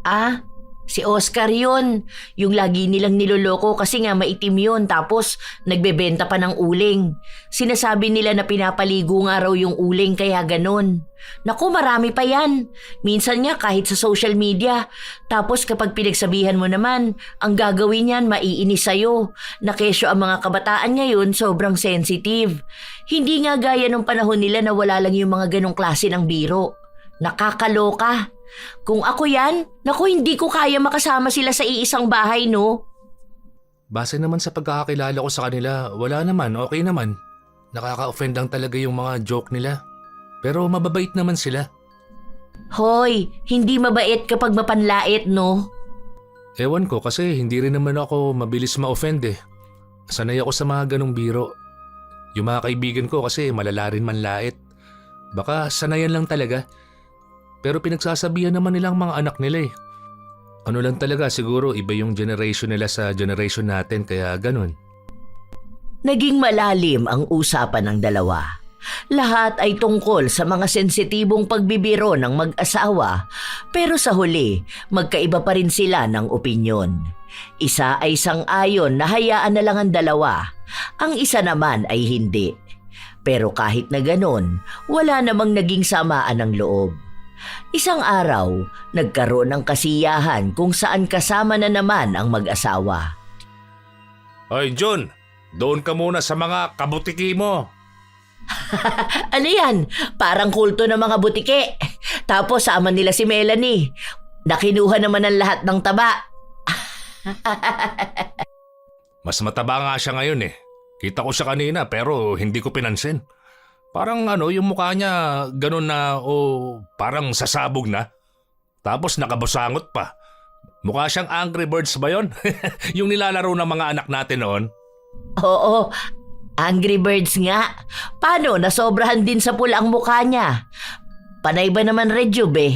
Ah, si Oscar yun. Yung lagi nilang niloloko kasi nga maitim yun tapos nagbebenta pa ng uling. Sinasabi nila na pinapaligo nga raw yung uling kaya ganun. Naku, marami pa yan. Minsan nga kahit sa social media. Tapos kapag pinagsabihan mo naman, ang gagawin niyan maiinis sa'yo. Na kesyo ang mga kabataan ngayon sobrang sensitive. Hindi nga gaya nung panahon nila na wala lang yung mga ganong klase ng biro. Nakakaloka. Kung ako yan, naku hindi ko kaya makasama sila sa iisang bahay, no? Base naman sa pagkakakilala ko sa kanila, wala naman, okay naman. Nakaka-offend lang talaga yung mga joke nila. Pero mababait naman sila. Hoy, hindi mabait kapag mapanlait, no? Ewan ko kasi hindi rin naman ako mabilis ma-offend eh. Sanay ako sa mga ganong biro. Yung mga kaibigan ko kasi malala rin manlait. Baka sanayan lang talaga. Pero pinagsasabihan naman nilang mga anak nila eh. Ano lang talaga siguro iba yung generation nila sa generation natin kaya ganun. Naging malalim ang usapan ng dalawa. Lahat ay tungkol sa mga sensitibong pagbibiro ng mag-asawa pero sa huli magkaiba pa rin sila ng opinyon. Isa ay sang-ayon na hayaan na lang ang dalawa, ang isa naman ay hindi. Pero kahit na ganon, wala namang naging samaan ng loob. Isang araw, nagkaroon ng kasiyahan kung saan kasama na naman ang mag-asawa. Hoy Jun, doon ka muna sa mga kabutiki mo. Ano yan? Parang kulto ng mga butike. Tapos sama nila si Melanie. Nakinuha naman ang lahat ng taba. Mas mataba nga siya ngayon eh. Kita ko siya kanina pero hindi ko pinansin. Parang yung mukha niya ganun na parang sasabog na. Tapos nakabusangot pa. Mukha siyang Angry Birds ba yun? Yung nilalaro ng mga anak natin noon. Oo, Angry Birds nga. Paano? Nasobrahan din sa pula ang mukha niya. Panay ba naman Rejuve eh?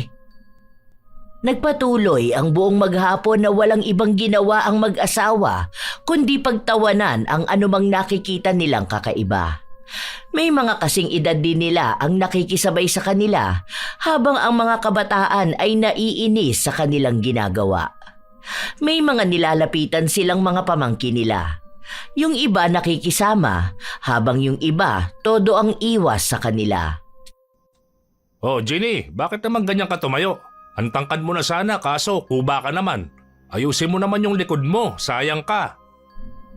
Nagpatuloy ang buong maghapon na walang ibang ginawa ang mag-asawa kundi pagtawanan ang anumang nakikita nilang kakaiba. May mga kasing edad din nila ang nakikisabay sa kanila habang ang mga kabataan ay naiinis sa kanilang ginagawa. May mga nilalapitan silang mga pamangkin nila. Yung iba nakikisama habang yung iba todo ang iwas sa kanila. Oh Ginny, bakit naman ganyan ka tumayo? Ang tangkad mo na sana kaso kuba ka naman. Ayusin mo naman yung likod mo, sayang ka.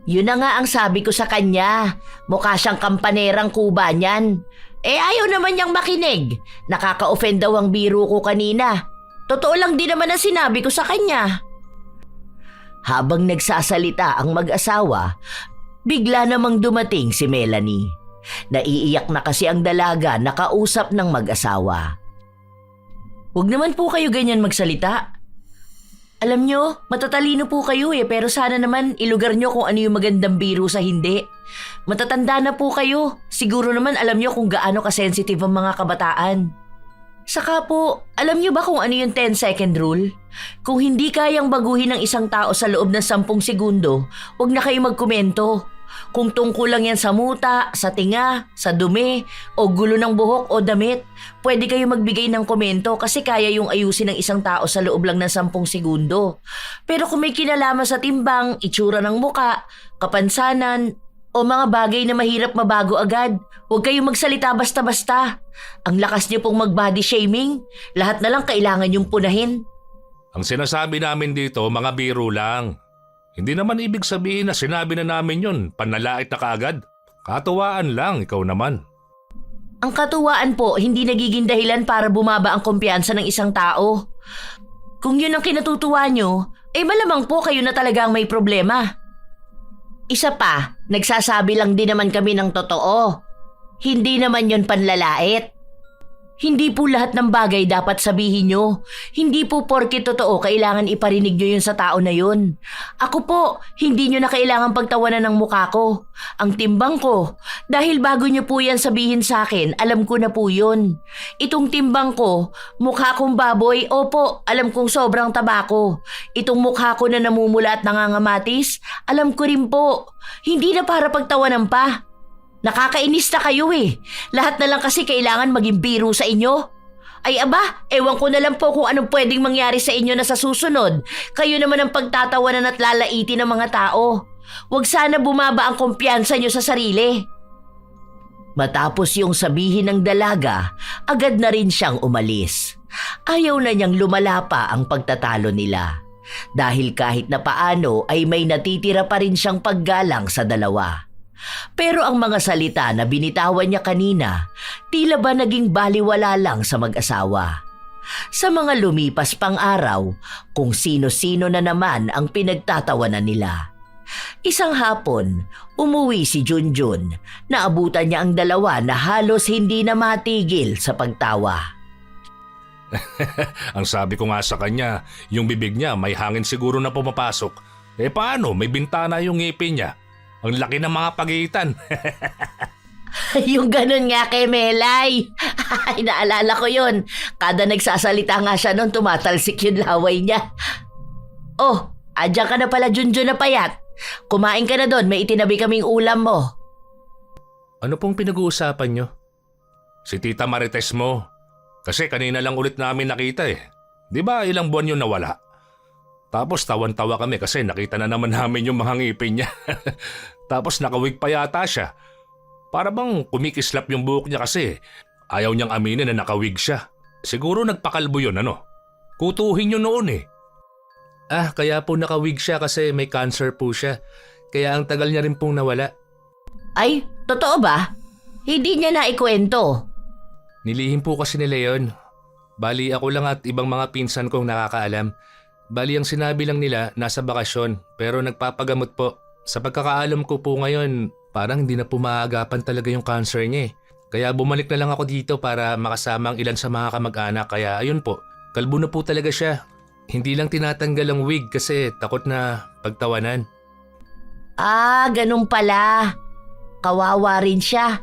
Yun na nga ang sabi ko sa kanya. Mukha siyang kampanerang kuba niyan. Ayaw naman niyang makinig. Nakaka-offend daw ang biro ko kanina. Totoo lang din naman ang sinabi ko sa kanya. Habang nagsasalita ang mag-asawa, Bigla namang dumating si Melanie. Naiiyak na kasi ang dalaga na kausap ng mag-asawa. Huwag naman po kayo ganyan magsalita. Alam nyo, matatalino po kayo pero sana naman ilugar nyo kung ano yung magandang biro sa hindi. Matatanda na po kayo. Siguro naman alam nyo kung gaano kasensitive ang mga kabataan. Saka po, alam nyo ba kung ano yung 10-second rule? Kung hindi kayang baguhin ng isang tao sa loob ng 10 segundo, huwag na kayo magkomento. Kung tungkol lang yan sa muta, sa tinga, sa dumi, o gulo ng buhok o damit, pwede kayo magbigay ng komento kasi kaya yung ayusin ng isang tao sa loob lang ng 10 segundo. Pero kung may kinalaman sa timbang, itsura ng muka, kapansanan, o mga bagay na mahirap mabago agad, huwag kayong magsalita basta-basta. Ang lakas niyo pong mag-body shaming, lahat na lang kailangan yung punahin. Ang sinasabi namin dito, mga biro lang. Hindi naman ibig sabihin na sinabi na namin yun, panlalait na kaagad. Katuwaan lang, ikaw naman. Ang katuwaan po, hindi nagiging dahilan para bumaba ang kumpiyansa ng isang tao. Kung yun ang kinatutuwa nyo, malamang po kayo na talaga ang may problema. Isa pa, nagsasabi lang din naman kami ng totoo. Hindi naman yun panlalait. Hindi po lahat ng bagay dapat sabihin nyo. Hindi po porke totoo kailangan iparinig nyo yun sa tao na yun. Ako po, hindi nyo na kailangan pagtawanan ng mukha ko. Ang timbang ko, dahil bago nyo po yan sabihin sa akin, alam ko na po yun. Itong timbang ko, mukha kong baboy, opo, alam kong sobrang tabako. Itong mukha ko na namumula at nangangamatis, alam ko rin po. Hindi na para pagtawanan pa. Nakakainis na kayo Lahat na lang kasi kailangan maging biro sa inyo. Ay aba, ewan ko na lang po kung anong pwedeng mangyari sa inyo na sa susunod. Kayo naman ang pagtatawanan at lalaitin ng mga tao. Huwag sana bumaba ang kumpiyansa nyo sa sarili. Matapos yung sabihin ng dalaga, agad na rin siyang umalis. Ayaw na niyang lumala pa ang pagtatalo nila. Dahil kahit na paano ay may natitira pa rin siyang paggalang sa dalawa. Pero ang mga salita na binitawan niya kanina, tila ba naging baliwala lang sa mag-asawa. Sa mga lumipas pang araw, kung sino-sino na naman ang pinagtatawanan nila. Isang hapon, umuwi si Junjun. Naabutan niya ang dalawa na halos hindi na matigil sa pagtawa. Ang sabi ko nga sa kanya, yung bibig niya may hangin siguro na pumapasok. Paano? May bintana yung ngipin niya. Ang laki ng mga pagitan. Yung ganun nga kay Melay. Ay, naalala ko yun. Kada nagsasalita nga siya nun, tumatalsik yung laway niya. Oh, andyan ka na pala, Junjun na payat. Kumain ka na doon, may itinabi kaming ulam mo. Ano pong pinag-uusapan nyo? Si Tita Marites mo. Kasi kanina lang ulit namin nakita Di ba ilang buwan yun nawala? Tapos tawan-tawa kami kasi nakita na naman namin yung mga ngipin niya. Tapos nakawig pa yata siya. Para bang kumikislap yung buhok niya kasi ayaw niyang aminin na nakawig siya. Siguro nagpakalbo yun Kutuhin yun noon Kaya po nakawig siya kasi may cancer po siya. Kaya ang tagal niya rin pong nawala. Ay, totoo ba? Hindi niya na ikwento. Nilihim po kasi nila yun. Bali ako lang at ibang mga pinsan kong nakakaalam. Bali ang sinabi lang nila nasa bakasyon pero nagpapagamot po. Sa pagkakaalam ko po ngayon, parang hindi na po maagapan talaga yung cancer niya Kaya bumalik na lang ako dito para makasama ang ilan sa mga kamag-anak. Kaya ayun po, kalbo na po talaga siya. Hindi lang tinatanggal ang wig kasi takot na pagtawanan. Ah, ganun pala. Kawawa rin siya.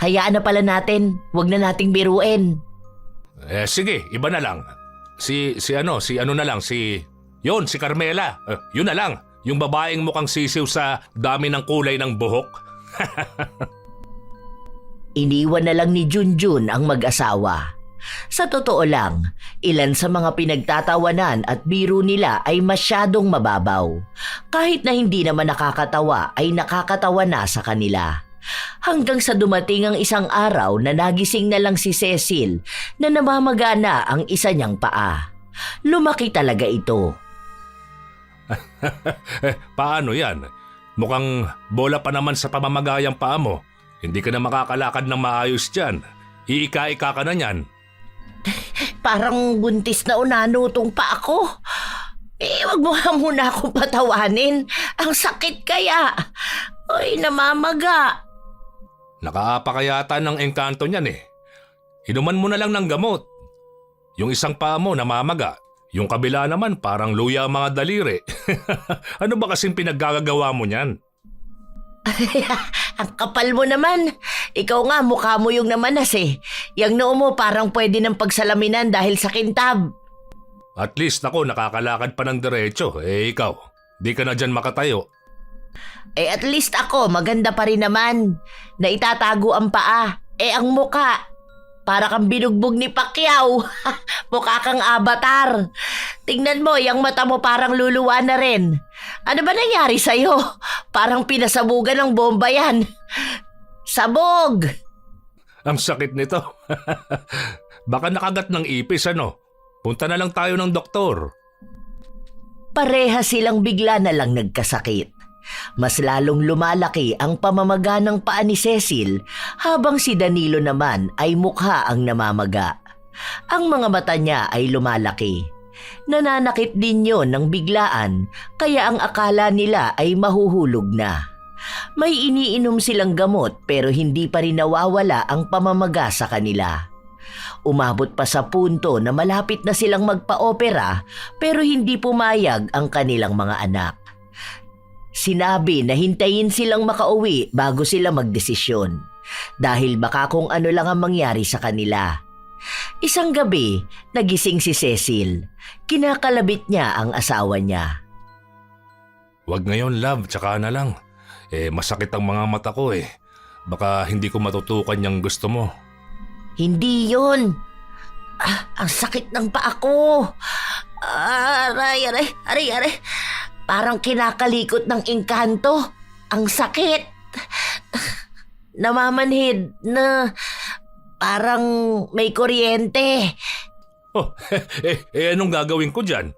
Hayaan na pala natin, wag na nating biruin. Sige, iba na lang. Si Carmela. Yun na lang. Yung babaeng mukhang sisiw sa dami ng kulay ng buhok. Iniwan na lang ni Junjun ang mag-asawa. Sa totoo lang, ilan sa mga pinagtatawanan at biro nila ay masyadong mababaw. Kahit na hindi naman nakakatawa ay nakakatawa na sa kanila. Hanggang sa dumating ang isang araw na nagising na lang si Cecil na namamaga na ang isa niyang paa. Lumaki talaga ito. Paano yan? Mukhang bola pa naman sa pamamagayang paa mo. Hindi ka na makakalakad ng maayos dyan. Iika-ika ka na yan. Parang buntis na unanutong pa ako. Wag mo nga muna akong patawanin. Ang sakit kaya. Ay, namamaga. Nakaapa ka yata ng engkanto niyan eh. Inuman mo na lang ng gamot. Yung isang paa mo namamaga. Yung kabila naman parang luya ang mga daliri. Ano ba kasing pinaggagawa mo niyan? Ang kapal mo naman. Ikaw nga, mukha mo yung namanas eh. Yang noo mo parang pwede ng pagsalaminan dahil sa kintab. At least ako nakakalakad pa ng diretso. Eh ikaw, di ka na dyan makatayo. Eh at least ako, maganda pa rin naman. Na itatago ang paa. Eh ang muka, para kang binugbog ni Pacquiao. Mukha kang avatar. Tingnan mo, yung mata mo parang luluwa na rin. Ano ba nangyari sa'yo? Parang pinasabugan ng bomba yan. Sabog! Ang sakit nito. Baka nakagat ng ipis ano. Punta na lang tayo ng doktor. Pareha silang bigla na lang nagkasakit. Mas lalong lumalaki ang pamamaga ng paa ni Cecil habang si Danilo naman ay mukha ang namamaga. Ang mga mata niya ay lumalaki. Nananakit din yon ng biglaan kaya ang akala nila ay mahuhulog na. May iniinom silang gamot pero hindi pa rin nawawala ang pamamaga sa kanila. Umabot pa sa punto na malapit na silang magpa-opera pero hindi pumayag ang kanilang mga anak. Sinabi na hintayin silang makauwi bago sila magdesisyon dahil baka kung ano lang ang mangyari sa kanila. Isang gabi, nagising si Cecil. Kinakalabit niya ang asawa niya. Wag ngayon love, tsaka na lang. Eh masakit ang mga mata ko eh. Baka hindi ko matutukan yung gusto mo. Hindi yun. Ang sakit ng paa ko. Aray. Parang kinakalikot ng engkanto. Ang sakit. Namamanhid na parang may kuryente. Oh, anong gagawin ko dyan?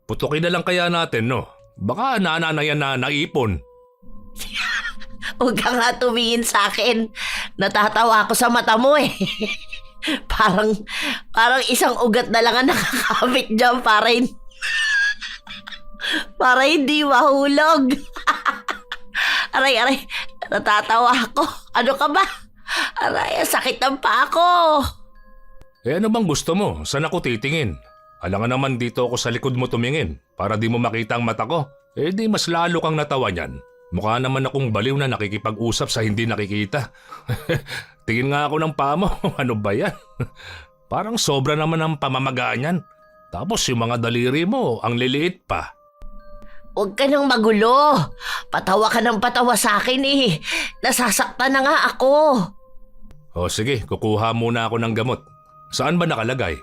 Putukin na lang kaya natin no? Baka nananayan na naipon. Huwag ka nga tumingin sa akin. Natatawa ako sa mata mo eh. parang isang ugat na lang ang nakakabit dyan para hindi mahulog. Aray, natatawa ako. Ano ka ba? Aray, sakit ng paa ko. Eh ano bang gusto mo? Saan ako titingin? Alangan naman dito ako sa likod mo tumingin para di mo makita ang mata ko. Eh di mas lalo kang natawa niyan. Mukha naman akong baliw na nakikipag-usap sa hindi nakikita. Tingin nga ako ng paa mo. Ano ba yan? Parang sobra naman ang pamamagaan yan. Tapos yung mga daliri mo, ang liliit pa. Huwag ka nang magulo. Patawa ka ng patawa sa akin eh. Nasasaktan na nga ako. O sige, kukuha muna ako ng gamot. Saan ba nakalagay?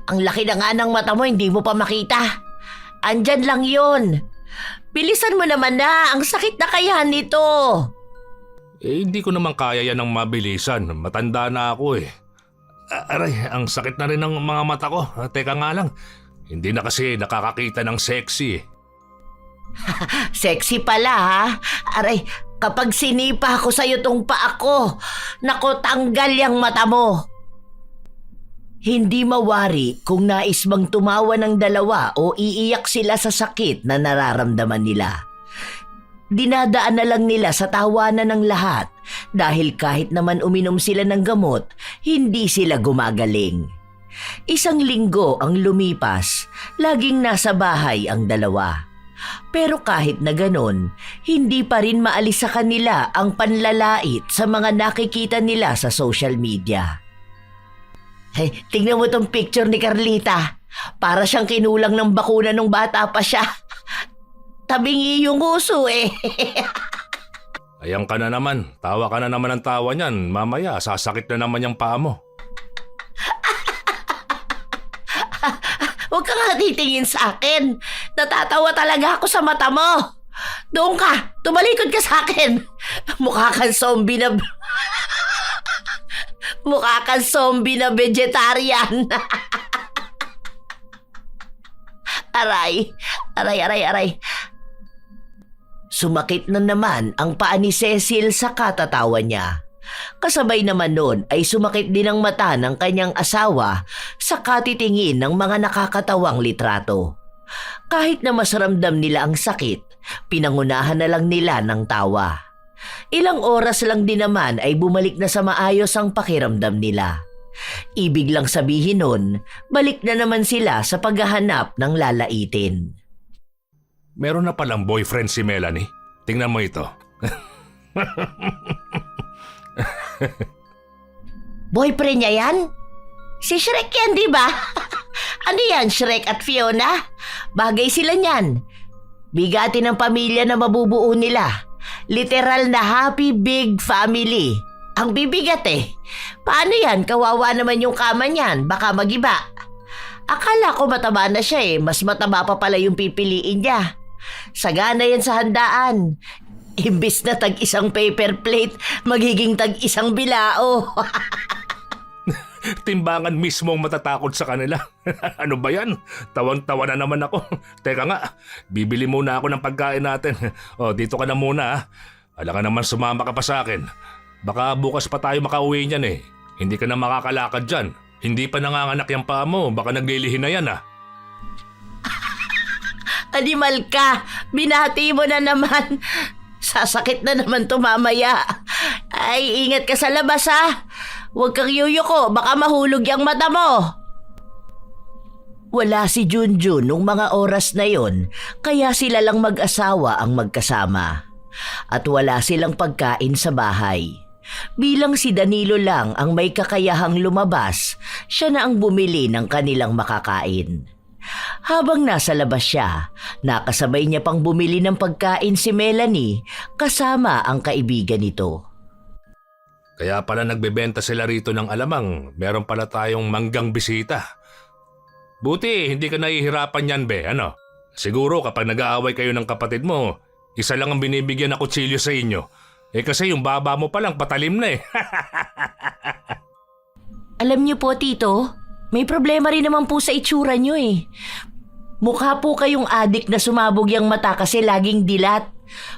Ang laki na nga ng mata mo, hindi mo pa makita. Andyan lang yun. Bilisan mo naman na, ang sakit na kaya nito. Eh hindi ko naman kaya yan ng mabilisan. Matanda na ako eh. Aray, ang sakit na rin ng mga mata ko. Teka nga lang, hindi na kasi nakakakita ng sexy eh. Sexy pala ha. Aray, kapag sinipa ko sa'yo tong paa ko, naku, tanggal yung mata mo. Hindi mawari kung nais bang tumawa ng dalawa o iiyak sila sa sakit na nararamdaman nila. Dinadaan na lang nila sa tawanan ng lahat dahil kahit naman uminom sila ng gamot, hindi sila gumagaling. Isang linggo ang lumipas, laging nasa bahay ang dalawa. Pero kahit na ganon, hindi pa rin maalis sa kanila ang panlalait sa mga nakikita nila sa social media. Hey, tingnan mo tong picture ni Carlita. Para siyang kinulang ng bakuna nung bata pa siya. Tabingi yung uso eh. Ayan ka na naman. Tawa ka na naman ng tawa niyan. Mamaya, sasakit na naman yung paa mo. Huwag ka nga titingin sa akin. Natatawa talaga ako sa mata mo. Doon ka, tumalikod ka sa akin. Mukha kang zombie na... Mukha kang zombie na vegetarian. Aray. Sumakit na naman ang paa ni Cecil sa katatawa niya. Kasabay naman nun ay sumakit din ang mata ng kanyang asawa sa katitingin ng mga nakakatawang litrato. Kahit na mas ramdam nila ang sakit, pinangunahan na lang nila ng tawa. Ilang oras lang din naman ay bumalik na sa maayos ang pakiramdam nila. Ibig lang sabihin nun, balik na naman sila sa paghahanap ng lalaitin. Meron na palang boyfriend si Melanie. Tingnan mo ito. Boyfriend niya yan? Si Shrek yan, di ba? Ano yan, Shrek at Fiona? Bagay sila niyan. Bigati ng pamilya na mabubuo nila. Literal na happy big family. Ang bibigat eh. Paano yan? Kawawa naman yung kama niyan. Baka magiba. Akala ko mataba na siya eh. Mas mataba pa pala yung pipiliin niya. Sagana yan sa handaan. Imbis na tag-isang paper plate, magiging tag-isang bilao. Timbangan mismo ang matatakot sa kanila. Ano ba yan? Tawang-tawa na naman ako. Teka nga, bibili muna ako ng pagkain natin. O, dito ka na muna ha. Ala ka naman sumama ka pa sa akin. Baka bukas pa tayo makauwi niyan eh. Hindi ka na makakalakad dyan. Hindi pa nanganganak yung paa mo. Baka naglilihin na yan ah. Animal ka! Binati mo na naman. Sasakit na naman to mamaya. Ay, ingat ka sa labas ha. Huwag kang yuyuko, baka mahulog yung mata mo. Wala si Junjun nung mga oras na yon, kaya sila lang mag-asawa ang magkasama. At wala silang pagkain sa bahay. Bilang si Danilo lang ang may kakayahang lumabas, siya na ang bumili ng kanilang makakain. Habang nasa labas siya, nakasabay niya pang bumili ng pagkain si Melanie kasama ang kaibigan nito. Kaya pala nagbebenta sila rito ng alamang. Meron pala tayong manggang bisita. Buti, hindi ka nahihirapan yan, be, ano? Siguro kapag nag-aaway kayo ng kapatid mo, isa lang ang binibigyan na kutsilyo sa inyo. Eh kasi yung baba mo palang patalim na eh. Alam niyo po, Tito, may problema rin naman po sa itsura niyo eh. Mukha po kayong adik na sumabog yung mata kasi laging dilat.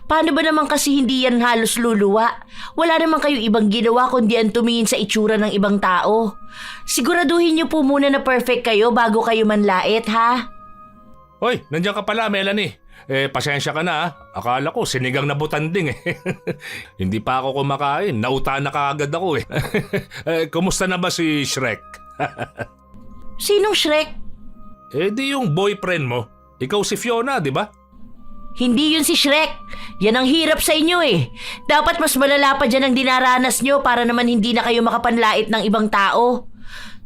Paano ba naman kasi hindi yan halos luluwa? Wala naman kayong ibang ginawa kundi ang tumingin sa itsura ng ibang tao. Siguraduhin niyo po muna na perfect kayo bago kayo manlait, ha? Hoy, nandiyan ka pala, Melanie. Pasensya ka na ah. Akala ko sinigang na butanding eh. Hindi pa ako kumakain. Nauta na kaagad ako eh. Kumusta na ba si Shrek? Sinong Shrek? Di yung boyfriend mo. Ikaw si Fiona, di ba? Hindi yun si Shrek. Yan ang hirap sa inyo eh. Dapat mas malala pa dyan ang dinaranas nyo para naman hindi na kayo makapanlait ng ibang tao.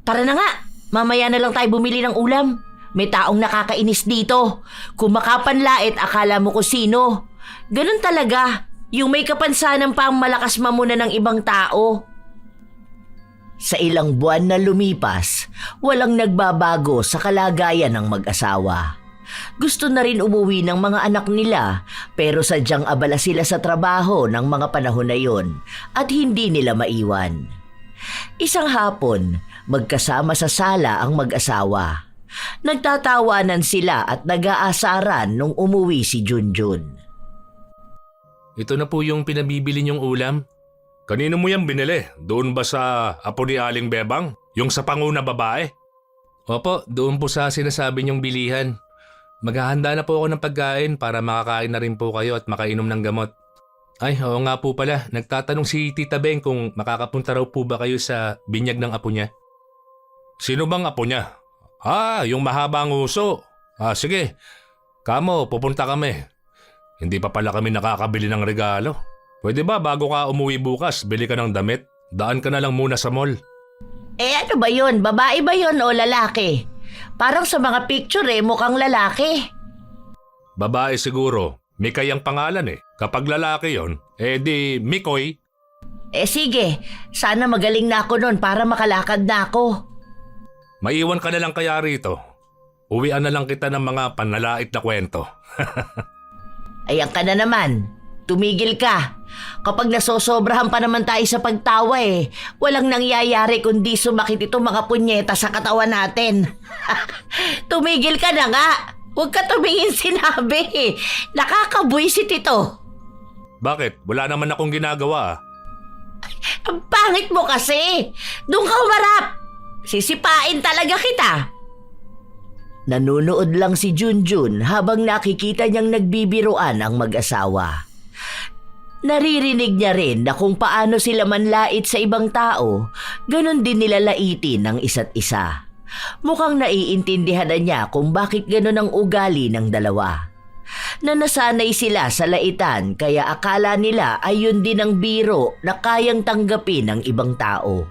Tara na nga, mamaya na lang tayo bumili ng ulam. May taong nakakainis dito. Kung makapanlait, akala mo kung sino. Ganun talaga, yung may kapansanan pa ang malakas mamuna ng ibang tao. Sa ilang buwan na lumipas, walang nagbabago sa kalagayan ng mag-asawa. Gusto na rin umuwi ng mga anak nila pero sadyang abala sila sa trabaho ng mga panahon na yon at hindi nila maiwan. Isang hapon, magkasama sa sala ang mag-asawa. Nagtatawanan sila at nag-aasaran nung umuwi si Junjun. Ito na po yung pinabibili niyong ulam. Kanino mo yan binili? Doon ba sa apo ni Aling Bebang? Yung sa panguna babae? Opo, doon po sa sinasabi niyong bilihan. Maghahanda na po ako ng pagkain para makakain na rin po kayo at makainom ng gamot. Ay, oo nga po pala. Nagtatanong si Tita Beng kung makakapunta raw po ba kayo sa binyag ng apo niya. Sino bang apo niya? Yung mahabang uso. Sige. Kamo, pupunta kami. Hindi pa pala kami nakakabili ng regalo. Pwede ba bago ka umuwi bukas, bili ka ng damit? Daan ka na lang muna sa mall. Ano ba yun? Babae ba yun o lalaki? Parang sa mga picture mukhang lalaki. Babae siguro. Mikay ang pangalan eh. Kapag lalaki yon, di Mikoy. Sige, sana magaling na ako nun para makalakad na ako. Maiwan ka na lang kaya rito. Uwian na lang kita ng mga panlalait na kwento. Ayan ka na naman. Tumigil ka. Kapag nasosobrahan pa naman tayo sa pagtawa walang nangyayari kundi sumakit itong mga punyeta sa katawan natin. Tumigil ka na nga. Huwag ka tumingin sinabi. Nakakabuisit ito. Bakit? Wala naman akong ginagawa. Ang pangit mo kasi. Doon ka umarap. Sisipain talaga kita. Nanunood lang si Junjun habang nakikita niyang nagbibiruan ang mag-asawa. Naririnig niya rin na kung paano sila manlait sa ibang tao, ganun din nila laitin ng isa't isa. Mukhang naiintindihan na niya kung bakit ganun ang ugali ng dalawa. Na nasanay sila sa laitan kaya akala nila ay yun din ang biro na kayang tanggapin ng ibang tao.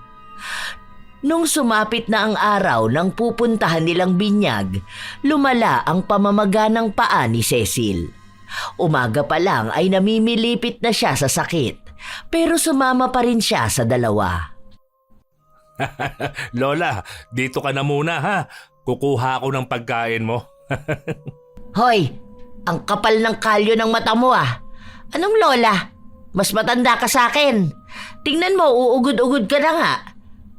Nung sumapit na ang araw ng pupuntahan nilang binyag, lumala ang pamamaga ng paa ni Cecil. Umaga pa lang ay namimilipit na siya sa sakit, pero sumama pa rin siya sa dalawa. Lola, dito ka na muna ha. Kukuha ako ng pagkain mo. Hoy, ang kapal ng kalyo ng mata mo ah. Anong lola? Mas matanda ka sa akin. Tingnan mo, uugod-ugod ka na nga.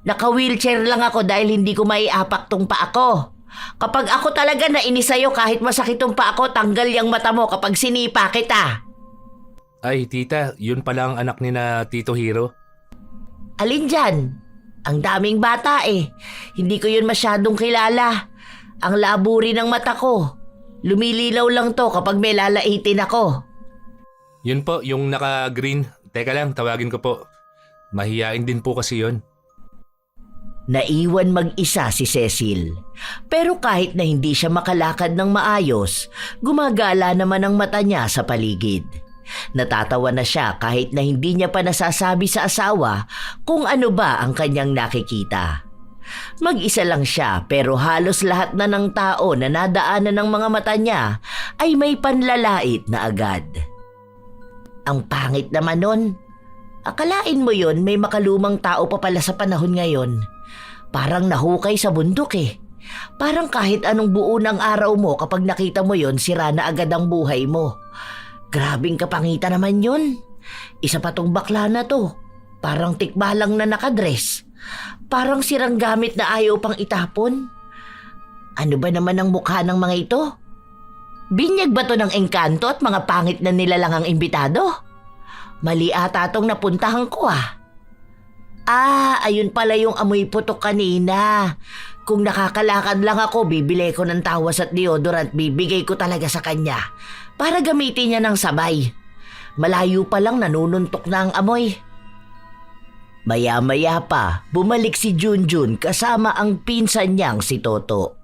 Naka-wheelchair lang ako dahil hindi ko maiapak tong paa ko. Kapag ako talaga nainis sa'yo kahit masakit tong paa ko, tanggal yung mata mo kapag sinipa kita. Ay, tita, yun pala ang anak ni na Tito Hiro. Alin dyan? Ang daming bata eh. Hindi ko yun masyadong kilala. Ang laburi ng mata ko. Lumililaw lang to kapag may lalaitin ako. Yun po, yung naka-green. Teka lang, tawagin ko po. Mahiyain din po kasi yun. Naiwan mag-isa si Cecil. Pero kahit na hindi siya makalakad ng maayos, gumagala naman ang mata niya sa paligid. Natatawa na siya kahit na hindi niya pa nasasabi sa asawa kung ano ba ang kanyang nakikita. Mag-isa lang siya pero halos lahat na ng tao na nadaanan ng mga mata niya ay may panlalait na agad. Ang pangit naman nun. Akalain mo yun may makalumang tao pa pala sa panahon ngayon. Parang nahukay sa bundok eh. Parang kahit anong buo ng araw mo kapag nakita mo yon sira na agad ang buhay mo. Grabing kapangita naman yun. Isa pa tong bakla na to. Parang tikbalang na nakadress. Parang sirang gamit na ayaw pang itapon. Ano ba naman ang mukha ng mga ito? Binyag ba to ng engkanto at mga pangit na nila lang ang imbitado? Mali ata tong napuntahan ko ah. Ayun pala yung amoy putok kanina. Kung nakakalakad lang ako, bibili ko ng tawas at deodorant, bibigay ko talaga sa kanya para gamitin niya ng sabay. Malayo pa lang nanununtok na ang amoy. Maya-maya pa, bumalik si Junjun kasama ang pinsan niyang si Toto.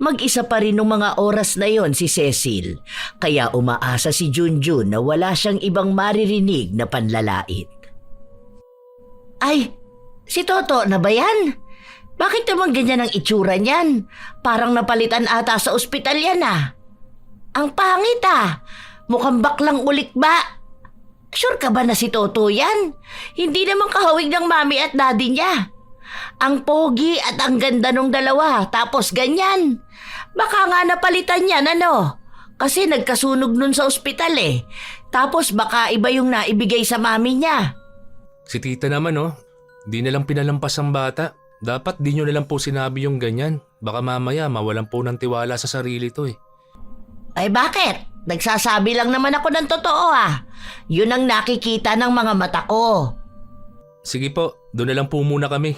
Mag-isa pa rin nung mga oras na yon si Cecil, kaya umaasa si Junjun na wala siyang ibang maririnig na panlalait. Ay, si Toto na ba yan? Bakit naman ganyan ang itsura niyan? Parang napalitan ata sa ospital yan ah. Ang pangit ah. Mukhang baklang ulik ba? Sure ka ba na si Toto yan? Hindi naman kahawig ng mami at daddy niya. Ang pogi at ang ganda nung dalawa, tapos ganyan. Baka nga napalitan yan ano? Kasi nagkasunog nun sa ospital eh. Tapos baka iba yung naibigay sa mami niya. Si tita naman di nalang pinalampas ang bata. Dapat di nyo nalang po sinabi yung ganyan. Baka mamaya mawalan po ng tiwala sa sarili to eh. Ay bakit? Nagsasabi lang naman ako ng totoo ah. Yun ang nakikita ng mga mata ko. Sige po, doon na lang po muna kami.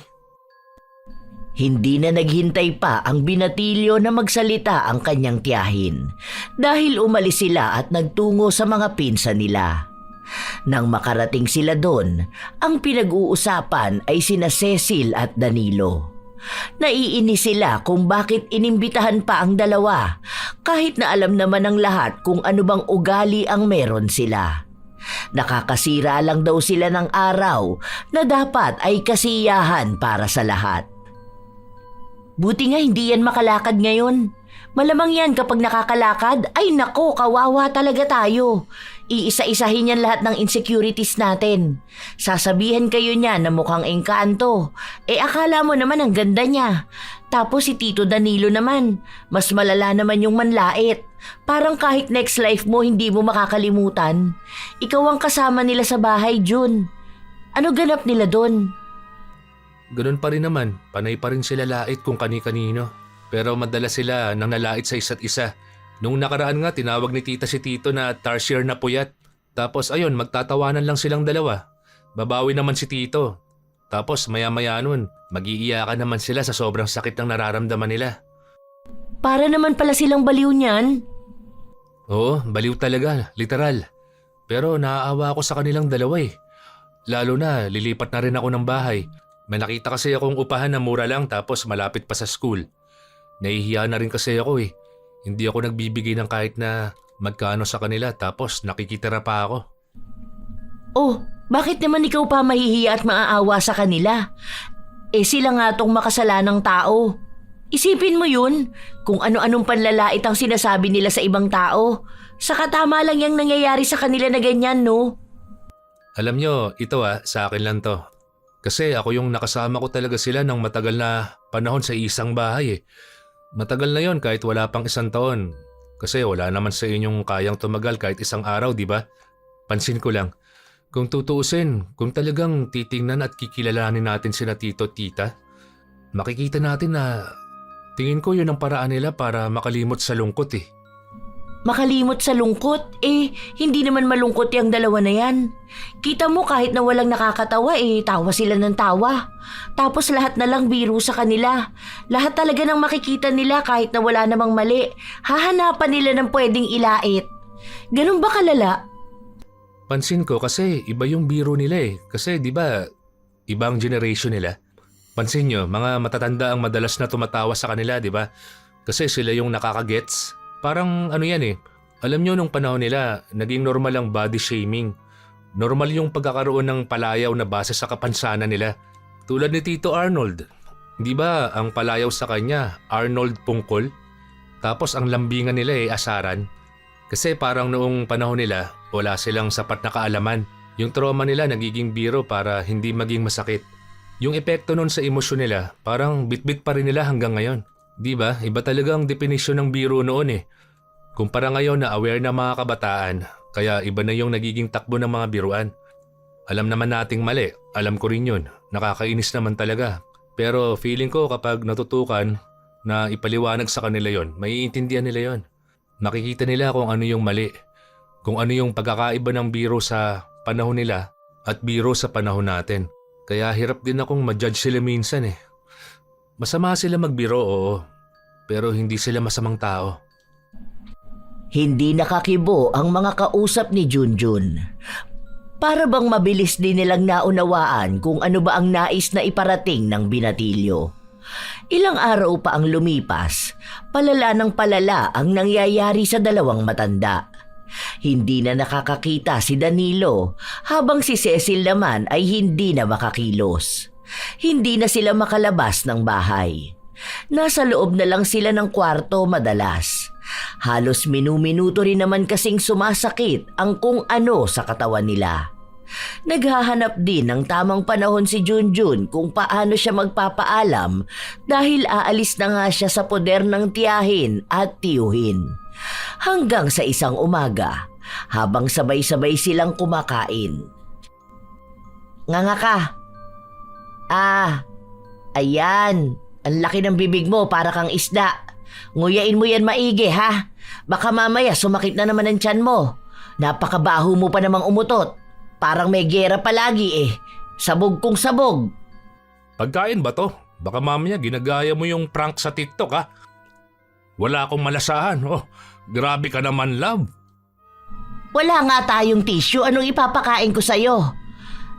Hindi na naghintay pa ang binatilyo na magsalita ang kanyang tiyahin dahil umalis sila at nagtungo sa mga pinsan nila. Nang makarating sila doon, ang pinag-uusapan ay sina Cecil at Danilo. Naiinis sila kung bakit inimbitahan pa ang dalawa kahit na alam naman ng lahat kung ano bang ugali ang meron sila. Nakakasira lang daw sila ng araw na dapat ay kasiyahan para sa lahat. Buti nga hindi yan makalakad ngayon. Malamang yan kapag nakakalakad, ay nako, kawawa talaga tayo. Iisa-isahin yan lahat ng insecurities natin. Sasabihan kayo niya na mukhang engkanto. Akala mo naman ang ganda niya. Tapos si Tito Danilo naman, mas malala naman yung manlait. Parang kahit next life mo hindi mo makakalimutan. Ikaw ang kasama nila sa bahay, Jun. Ano ganap nila doon? Ganun pa rin naman, panay pa rin sila lait kung kani-kanino. Pero madalas sila nang nalait sa isa't isa. Nung nakaraan nga, tinawag ni tita si Tito na tarsier na puyat. Tapos ayun, magtatawanan lang silang dalawa. Babawi naman si Tito. Tapos maya-maya nun, mag-iiyakan naman sila sa sobrang sakit ng nararamdaman nila. Para naman pala silang baliw niyan. Oo, baliw talaga, literal. Pero naaawa ako sa kanilang dalawa eh. Lalo na, lilipat na rin ako ng bahay. May nakita kasi akong upahan na mura lang tapos malapit pa sa school. Nahihiya na rin kasi ako eh. Hindi ako nagbibigay ng kahit na magkano sa kanila tapos nakikitira pa ako. Oh, bakit naman ikaw pa mahihiya at maaawa sa kanila? Sila nga tong makasalanang tao. Isipin mo yun, kung ano-anong panlalait ang sinasabi nila sa ibang tao. Saka tama lang yung nangyayari sa kanila na ganyan, no? Alam nyo, ito sa akin lang to. Kasi ako yung nakasama ko talaga sila ng matagal na panahon sa isang bahay eh. Matagal na yon kahit wala pang 1 taon. Kasi wala naman sa inyong kayang tumagal kahit 1 araw, di ba? Pansin ko lang. Kung tutuusin, kung talagang titingnan at kikilalanin natin sila tito at tita, makikita natin na tingin ko yun ang paraan nila para makalimot sa lungkot eh. Makalimot sa lungkot? Hindi naman malungkot yung dalawa na yan. Kita mo kahit na walang nakakatawa tawa sila ng tawa. Tapos lahat na lang biro sa kanila. Lahat talaga ng makikita nila kahit na wala namang mali. Hahanapan nila ng pwedeng ilait. Ganun ba kalala? Pansin ko kasi iba yung biro nila eh. Kasi di ba ibang generation nila. Pansin nyo, mga matatanda ang madalas na tumatawa sa kanila, di ba? Kasi sila yung nakakagets. Parang ano yan eh. Alam nyo nung panahon nila, naging normal ang body shaming. Normal yung pagkakaroon ng palayaw na base sa kapansanan nila. Tulad ni Tito Arnold. Di ba ang palayaw sa kanya, Arnold Pungkol? Tapos ang lambingan nila asaran. Kasi parang noong panahon nila, wala silang sapat na kaalaman. Yung trauma nila nagiging biro para hindi maging masakit. Yung epekto nun sa emosyon nila, parang bitbit pa rin nila hanggang ngayon. Di ba? Iba talaga ang definisyon ng biro noon eh. Kumpara ngayon na aware na mga kabataan, kaya iba na yung nagiging takbo ng mga biruan. Alam naman nating mali, alam ko rin yun. Nakakainis naman talaga. Pero feeling ko kapag natutukan na ipaliwanag sa kanila yon, maiintindihan nila yon. Makikita nila kung ano yung mali. Kung ano yung pagkakaiba ng biro sa panahon nila at biro sa panahon natin. Kaya hirap din akong ma-judge sila minsan eh. Masama sila magbiro, oo. Pero hindi sila masamang tao. Hindi nakakibo ang mga kausap ni Junjun. Para bang mabilis din nilang naunawaan kung ano ba ang nais na iparating ng binatilyo. Ilang araw pa ang lumipas, palala ng palala ang nangyayari sa dalawang matanda. Hindi na nakakakita si Danilo habang si Cecil naman ay hindi na makakilos. Hindi na sila makalabas ng bahay. Nasa loob na lang sila ng kwarto madalas. Halos minu-minuto rin naman kasing sumasakit ang kung ano sa katawan nila. Naghahanap din ng tamang panahon si Junjun kung paano siya magpapaalam dahil aalis na nga siya sa poder ng tiyahin at tiyuhin. Hanggang sa isang umaga, habang sabay-sabay silang kumakain. Nganga ka. Ayan. Ang laki ng bibig mo para kang isda. Nguyain mo yan maigi ha. Baka mamaya sumakit na naman ang tiyan mo. Napakabaho mo pa namang umutot. Parang may gera palagi eh. Sabog kong sabog. Pagkain ba to? Baka mamaya ginagaya mo yung prank sa TikTok ha? Wala akong malasahan. Oh, grabe ka naman, love. Wala nga tayong tissue. Anong ipapakain ko sa'yo?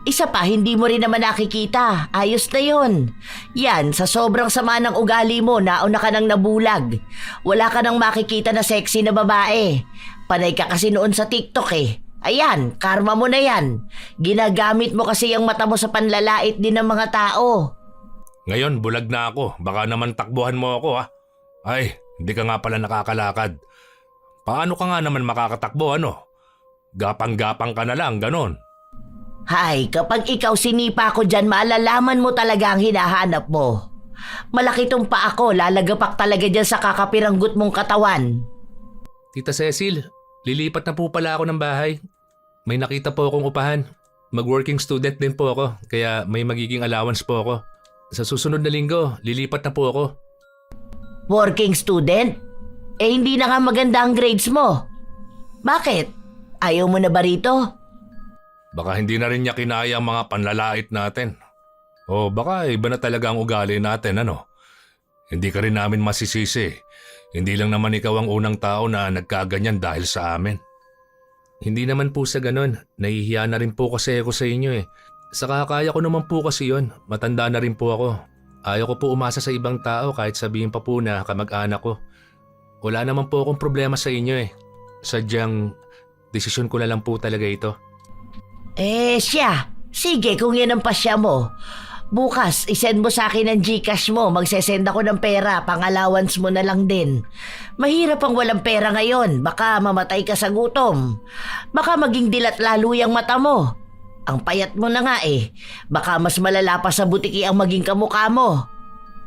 Isa pa, hindi mo rin naman nakikita. Ayos na yon. Yan, sa sobrang sama ng ugali mo, nauna ka nang nabulag. Wala ka nang makikita na sexy na babae. Panay ka kasi noon sa TikTok eh. Ayan, karma mo na yan. Ginagamit mo kasi yung mata mo sa panlalait din ng mga tao. Ngayon, bulag na ako. Baka naman takbuhan mo ako ha? Ay, hindi ka nga pala nakakalakad. Paano ka nga naman makakatakbo ano? Gapang-gapang ka na lang, ganon. Hay, kapag ikaw sinipa ko dyan, malalaman mo talaga ang hinahanap mo. Malaki tong pa ako, lalagapak talaga dyan sa kakapiranggut mong katawan. Tita Cecil, lilipat na po pala ako ng bahay. May nakita po akong upahan. Mag-working student din po ako, kaya may magiging allowance po ako. Sa susunod na linggo, lilipat na po ako. Working student? Hindi na nga maganda ang grades mo. Bakit? Ayaw mo na ba rito? Baka hindi na rin niya kinaya ang mga panlalait natin. O baka iba na talaga ang ugali natin, ano? Hindi ka rin namin masisisi. Hindi lang naman ikaw ang unang tao na nagkaganyan dahil sa amin. Hindi naman po sa ganun. Nahihiya na rin po kasi ako sa inyo eh. Saka kaya ko naman po kasi yon. Matanda na rin po ako. Ayaw ko po umasa sa ibang tao kahit sabihin pa po na kamag-anak ko. Wala naman po akong problema sa inyo eh. Sadyang desisyon ko na lang po talaga ito. Siya. Sige, kung yan ang pasya mo. Bukas, isend mo sa akin ang GCash mo. Magsesend ako ng pera. Pang-allowance mo na lang din. Mahirap ang walang pera ngayon. Baka mamatay ka sa gutom. Baka maging dilat lalo yung mata mo. Ang payat mo na nga eh. Baka mas malala pa sa butiki ang maging kamukha mo.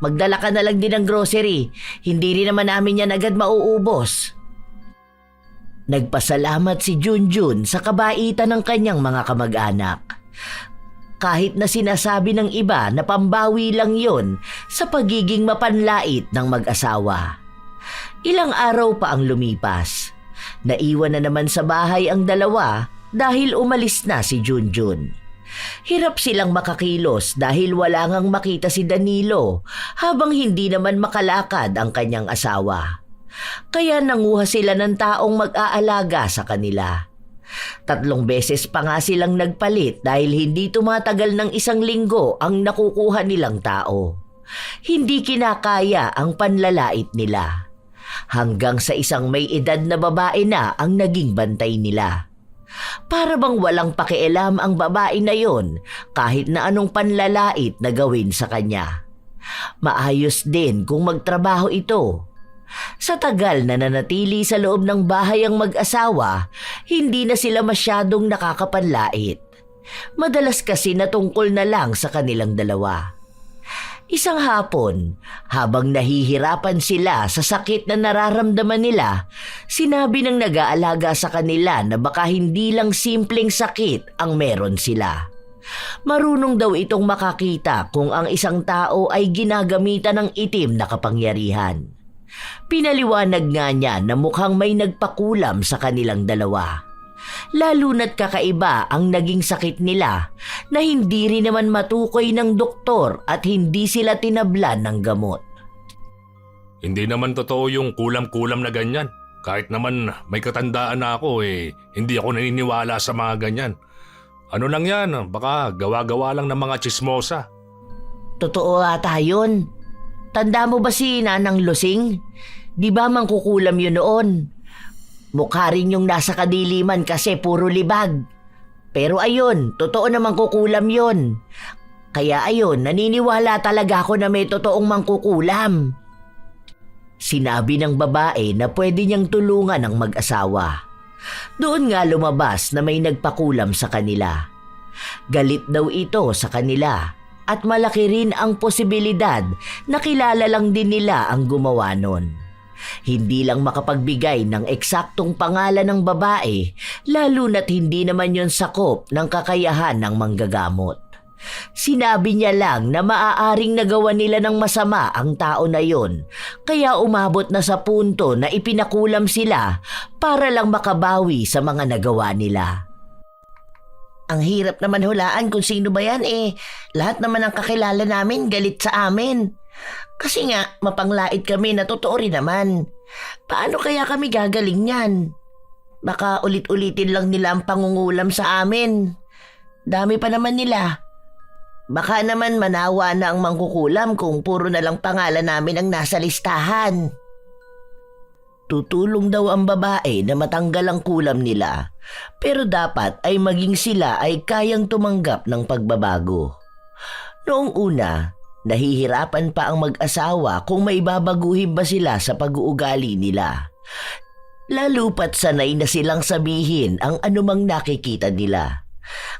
Magdala ka na lang din ng grocery. Hindi rin naman namin yan agad mauubos. Nagpasalamat si Junjun sa kabaitan ng kanyang mga kamag-anak. Kahit na sinasabi ng iba na pambawi lang yon sa pagiging mapanlait ng mag-asawa. Ilang araw pa ang lumipas. Naiwan na naman sa bahay ang dalawa dahil umalis na si Junjun. Hirap silang makakilos dahil wala ngang makita si Danilo habang hindi naman makalakad ang kanyang asawa. Kaya nanguha sila ng taong mag-aalaga sa kanila. 3 beses pa nga silang nagpalit dahil hindi tumatagal ng 1 linggo ang nakukuha nilang tao. Hindi kinakaya ang panlalait nila. Hanggang sa isang may edad na babae na ang naging bantay nila. Para bang walang pakialam ang babae na yon kahit na anong panlalait na gawin sa kanya. Maayos din kung magtrabaho ito. Sa tagal na nanatili sa loob ng bahay ang mag-asawa, hindi na sila masyadong nakakapanlait. Madalas kasi natungkol na lang sa kanilang dalawa. Isang hapon, habang nahihirapan sila sa sakit na nararamdaman nila, sinabi ng nag-aalaga sa kanila na baka hindi lang simpleng sakit ang meron sila. Marunong daw itong makakita kung ang isang tao ay ginagamitan ng itim na kapangyarihan. Pinaliwanag nga niya na mukhang may nagpakulam sa kanilang dalawa. Lalo na't kakaiba ang naging sakit nila na hindi rin naman matukoy ng doktor at hindi sila tinablan ng gamot. Hindi naman totoo yung kulam-kulam na ganyan. Kahit naman may katandaan na ako hindi ako naniniwala sa mga ganyan. Ano lang yan, baka gawa-gawa lang ng mga tsismosa. Totoo ata yun. Tanda mo ba si Nanang Lusing? Di ba mangkukulam yun noon? Mukha rin yung nasa kadiliman kasi puro libag. Pero ayun, totoo na mangkukulam yun. Kaya ayun, naniniwala talaga ako na may totoong mangkukulam. Sinabi ng babae na pwede niyang tulungan ang mag-asawa. Doon nga lumabas na may nagpakulam sa kanila. Galit daw ito sa kanila. At malaki rin ang posibilidad na kilala lang din nila ang gumawa nun. Hindi lang makapagbigay ng eksaktong pangalan ng babae, lalo na't hindi naman yon sakop ng kakayahan ng manggagamot. Sinabi niya lang na maaaring nagawa nila ng masama ang tao na yon, kaya umabot na sa punto na ipinakulam sila para lang makabawi sa mga nagawa nila. Ang hirap naman hulaan kung sino ba yan lahat naman ang kakilala namin galit sa amin. Kasi nga, mapanglait kami na totoo rin naman. Paano kaya kami gagaling yan? Baka ulit-ulitin lang nila ang pangungulam sa amin. Dami pa naman nila. Baka naman manawa na ang mangkukulam kung puro na lang pangalan namin ang nasa listahan. Tutulong daw ang babae na matanggal ang kulam nila, pero dapat ay maging sila ay kayang tumanggap ng pagbabago. Noong una, nahihirapan pa ang mag-asawa kung may babaguhin ba sila sa pag-uugali nila. Lalo pat sanay na silang sabihin ang anumang nakikita nila,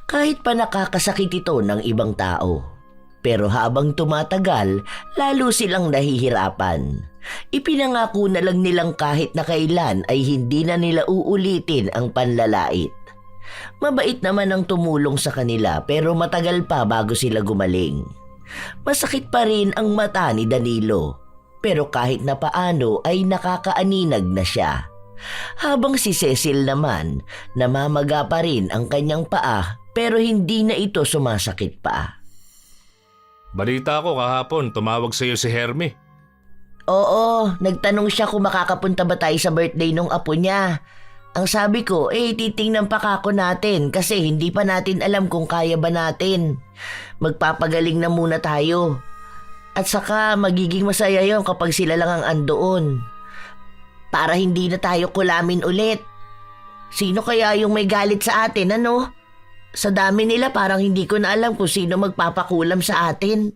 kahit pa nakakasakit ito ng ibang tao. Pero habang tumatagal, lalo silang nahihirapan. Ipinangako na lang nilang kahit na kailan ay hindi na nila uulitin ang panlalait. Mabait naman ang tumulong sa kanila pero matagal pa bago sila gumaling. Masakit pa rin ang mata ni Danilo, pero kahit na paano ay nakakaaninag na siya. Habang si Cecil naman, namamaga pa rin ang kanyang paa pero hindi na ito sumasakit pa. Balita ko kahapon, tumawag sa iyo si Hermie. Oo, nagtanong siya kung makakapunta ba tayo sa birthday nung apo niya. Ang sabi ko, titingnan pa kako natin kasi hindi pa natin alam kung kaya ba natin. Magpapagaling na muna tayo. At saka magiging masaya yon kapag sila lang ang andoon. Para hindi na tayo kulamin ulit. Sino kaya yung may galit sa atin, ano? Sa dami nila parang hindi ko na alam kung sino magpapakulam sa atin.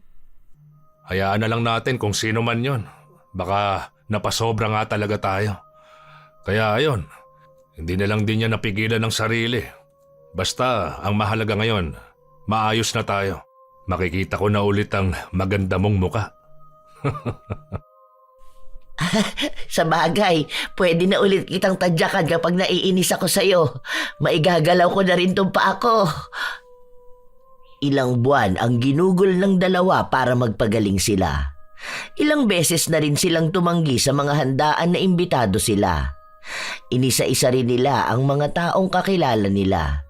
Hayaan na lang natin kung sino man yon. Baka napasobra nga talaga tayo. Kaya ayun, hindi na lang din niya napigilan ng sarili. Basta ang mahalaga ngayon, maayos na tayo. Makikita ko na ulit ang maganda mong muka. Sa bagay, pwede na ulit kitang tadyakan kapag naiinis ako sa'yo. Maigagalaw ko na rin tong paa ko. Ilang buwan ang ginugol ng dalawa para magpagaling sila. Ilang beses na rin silang tumanggi sa mga handaan na imbitado sila. Inisa-isa rin nila ang mga taong kakilala nila.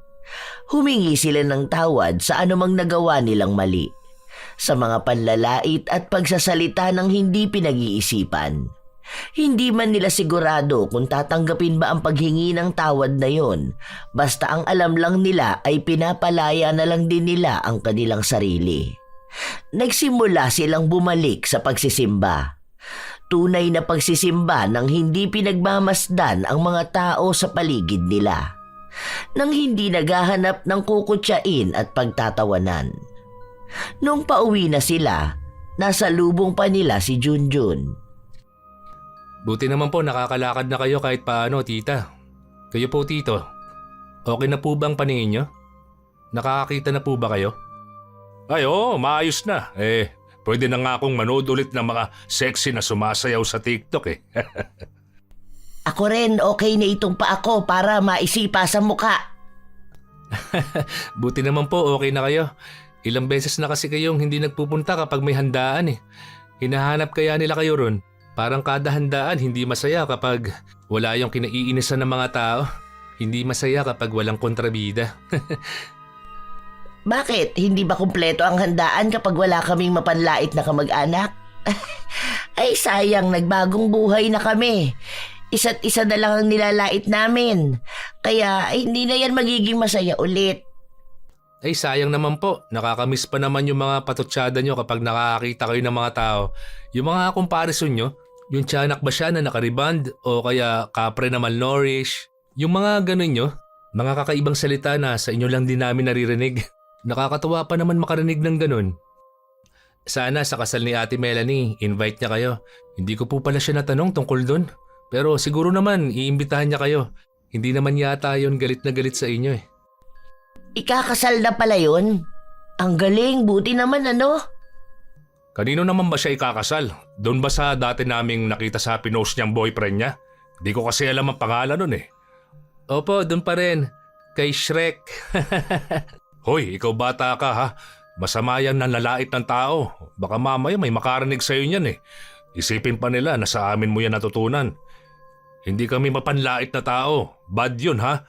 Humingi sila ng tawad sa anumang nagawa nilang mali. Sa mga panlalait at pagsasalita ng hindi pinag-iisipan. Hindi man nila sigurado kung tatanggapin ba ang paghingi ng tawad na yon. Basta ang alam lang nila ay pinapalaya na lang din nila ang kanilang sarili. Nagsimula silang bumalik sa pagsisimba. Tunay na pagsisimba nang hindi pinagmamasdan ang mga tao sa paligid nila. Nang hindi naghahanap ng kukutsain at pagtatawanan. Nung pauwi na sila, nasa lubong pa nila si Junjun. Buti naman po nakakalakad na kayo kahit paano, tita. Kayo po, tito. Okay na po bang paningin nyo? Nakakakita na po ba kayo? Ay oo, maayos na. Pwede na nga akong manood ulit ng mga sexy na sumasayaw sa TikTok eh. Ako rin, okay na itong pa ako para maisipa sa muka. Buti naman po okay na kayo. Ilang beses na kasi kayong hindi nagpupunta kapag may handaan eh. Hinahanap kaya nila kayo ron. Parang kada handaan hindi masaya kapag wala yung kinaiinisan ng mga tao. Hindi masaya kapag walang kontrabida. Bakit? Hindi ba kumpleto ang handaan kapag wala kaming mapanlait na kamag-anak? Ay sayang, nagbagong buhay na kami. Isa't isa na lang ang nilalait namin. Kaya hindi na yan magiging masaya ulit. Ay sayang naman po, nakakamiss pa naman yung mga patutsyada nyo kapag nakakakita kayo ng mga tao. Yung mga comparison nyo, yung tiyanak ba siya na nakariband o kaya kapre na malnourished. Yung mga ganun nyo, mga kakaibang salita na sa inyo lang din namin naririnig. Nakakatawa pa naman makarinig ng ganun. Sana sa kasal ni Ate Melanie, invite niya kayo. Hindi ko po pala siya natanong tungkol dun. Pero siguro naman, iimbitahan niya kayo. Hindi naman yata yun galit na galit sa inyo eh. Ikakasal na pala yun? Ang galing, buti naman ano? Kanino naman ba siya ikakasal? Doon ba sa dati naming nakita sa pinost niyang boyfriend niya? Di ko kasi alam ang pangalan nun eh. Opo, doon pa rin. Kay Shrek. Hoy, ikaw bata ka ha. Masama yan ng lalait ng tao. Baka mamaya may makarinig sa'yo niyan eh. Isipin pa nila na sa amin mo yan natutunan. Hindi kami mapanlait na tao. Bad yun ha.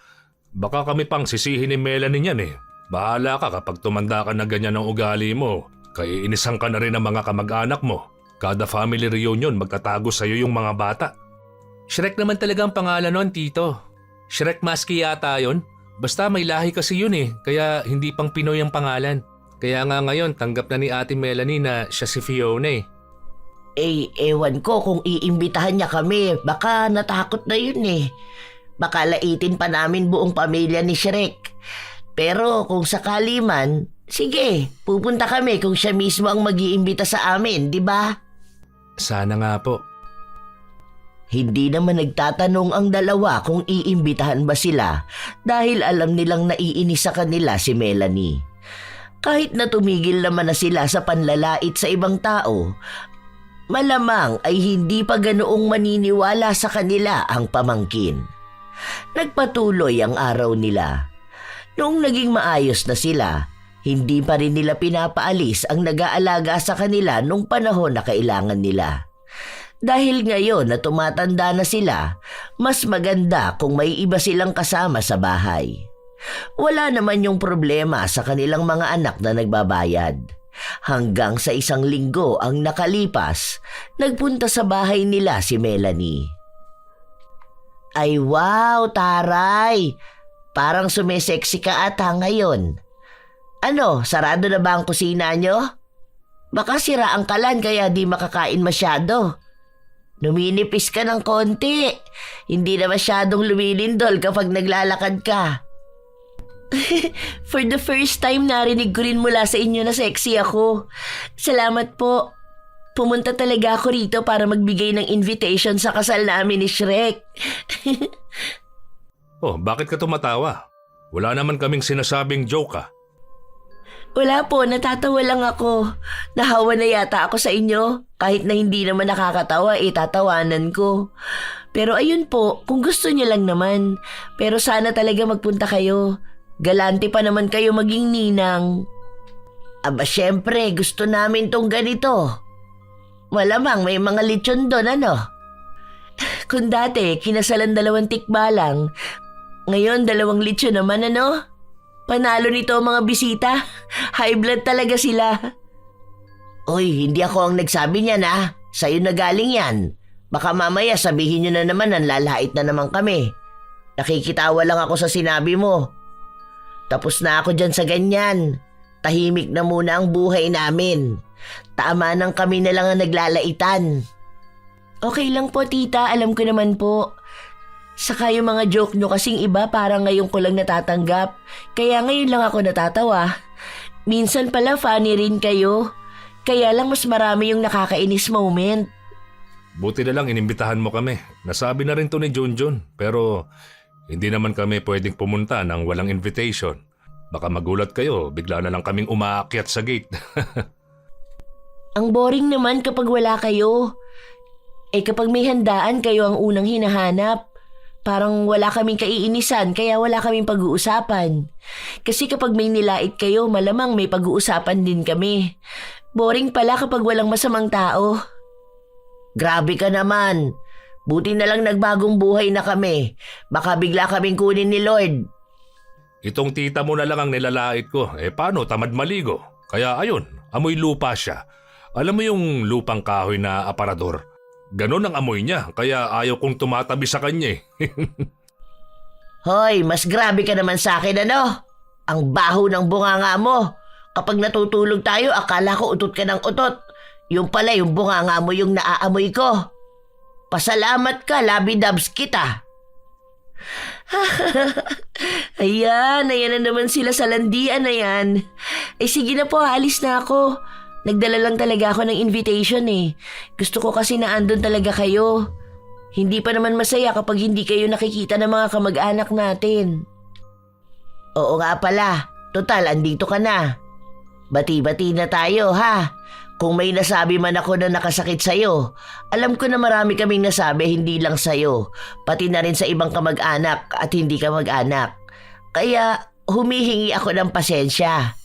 Baka kami pang sisihin ni Melanie niyan eh. Bahala ka kapag tumanda ka na ganyan ang ugali mo. Kaiinisan ka na rin ng mga kamag-anak mo. Kada family reunion magtatago sa'yo yung mga bata. Shrek naman talaga ang pangalan nun, tito. Shrek Maski yata yun. Basta may lahi kasi yun eh, kaya hindi pang Pinoy ang pangalan. Kaya nga ngayon tanggap na ni Ate Melanie na siya si Fiona eh. Ewan ko kung iimbitahan niya kami. Baka natakot na yun eh. Baka laitin pa namin buong pamilya ni Shrek. Pero kung sakali man, sige, pupunta kami kung siya mismo ang mag-iimbita sa amin, di ba? Sana nga po. Hindi naman nagtatanong ang dalawa kung iimbitahan ba sila dahil alam nilang naiinis sa kanila si Melanie. Kahit na tumigil naman na sila sa panlalait sa ibang tao, malamang ay hindi pa ganoong maniniwala sa kanila ang pamangkin. Nagpatuloy ang araw nila. Noong naging maayos na sila, hindi pa rin nila pinapaalis ang nag-aalaga sa kanila nung panahon na kailangan nila. Dahil ngayon na tumatanda na sila, mas maganda kung may iba silang kasama sa bahay. Wala naman yung problema sa kanilang mga anak na nagbabayad. Hanggang sa 1 linggo ang nakalipas, nagpunta sa bahay nila si Melanie. Ay wow, taray! Parang sumisexy ka ata ngayon. Ano, sarado na ba ang kusina nyo? Baka sira ang kalan kaya di makakain masyado. Numinipis ka ng konti. Hindi na masyadong lumilindol kapag naglalakad ka. For the first time narinig ko rin mula sa inyo na sexy ako. Salamat po. Pumunta talaga ako rito para magbigay ng invitation sa kasal namin ni Shrek. Oh, bakit ka tumatawa? Wala naman kaming sinasabing joke ah. Wala po, natatawa lang ako. Nahawa na yata ako sa inyo. Kahit na hindi naman nakakatawa, tatawanan ko. Pero ayun po, kung gusto niyo lang naman. Pero sana talaga magpunta kayo. Galante pa naman kayo maging ninang. Aba syempre, gusto namin tong ganito. Malamang may mga lechon doon, ano? Kung dati, kinasalan 2 tikba lang. Ngayon, 2 lechon naman, ano? Panalo nito ang mga bisita. High blood talaga sila. Uy, hindi ako ang nagsabi niyan ah. Sa'yo na galing yan. Baka mamaya sabihin niyo na naman ang lalait na naman kami. Nakikitawa lang ako sa sinabi mo. Tapos na ako dyan sa ganyan. Tahimik na muna ang buhay namin. Tama nang kami na lang ang naglalaitan. Okay lang po tita, alam ko naman po. Saka yung mga joke nyo kasing iba parang ngayon ko lang natatanggap. Kaya ngayon lang ako natatawa. Minsan pala funny rin kayo. Kaya lang mas marami yung nakakainis moment. Buti na lang inimbitahan mo kami. Nasabi na rin to ni Junjun. Pero hindi naman kami pwedeng pumunta ng walang invitation. Baka magulat kayo, bigla na lang kaming umaakyat sa gate. Ang boring naman kapag wala kayo. Kapag may handaan kayo ang unang hinahanap. Parang wala kaming kaiinisan kaya wala kaming pag-uusapan. Kasi kapag may nilait kayo, malamang may pag-uusapan din kami. Boring pala kapag walang masamang tao. Grabe ka naman. Buti na lang nagbagong buhay na kami. Baka bigla kaming kunin ni Lord. Itong tita mo na lang ang nilalait ko. Paano? Tamad maligo. Kaya ayun, amoy lupa siya. Alam mo yung lupang kahoy na aparador? Ganon ang amoy niya, kaya ayaw kong tumatabi sa kanya Hoy, mas grabe ka naman sa akin ano? Ang baho ng bunganga mo. Kapag natutulog tayo, akala ko utot ka ng utot. Yung pala yung bunganga mo yung naaamoy ko. Pasalamat ka, labi-dubs kita. ayan na naman sila sa landian na yan. Sige na po, alis na ako. Nagdala lang talaga ako ng invitation eh. Gusto ko kasi na andun talaga kayo. Hindi pa naman masaya kapag hindi kayo nakikita ng mga kamag-anak natin. Oo nga pala. Total, andito ka na. Bati-bati na tayo ha. Kung may nasabi man ako na nakasakit sa'yo, alam ko na marami kaming nasabi hindi lang sa'yo. Pati na rin sa ibang kamag-anak at hindi kamag-anak. Kaya humihingi ako ng pasensya.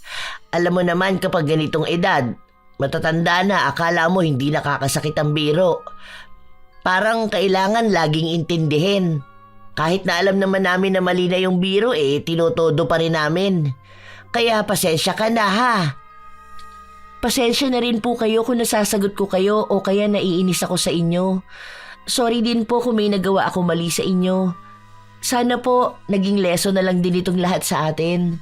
Alam mo naman kapag ganitong edad, matatanda na, akala mo hindi nakakasakit ang biro. Parang kailangan laging intindihin. Kahit na alam naman namin na mali na yung biro tinotodo pa rin namin. Kaya pasensya ka na ha. Pasensya na rin po kayo kung nasasagot ko kayo o kaya naiinis ako sa inyo. Sorry din po kung may nagawa ako mali sa inyo. Sana po naging lesson na lang din itong lahat sa atin.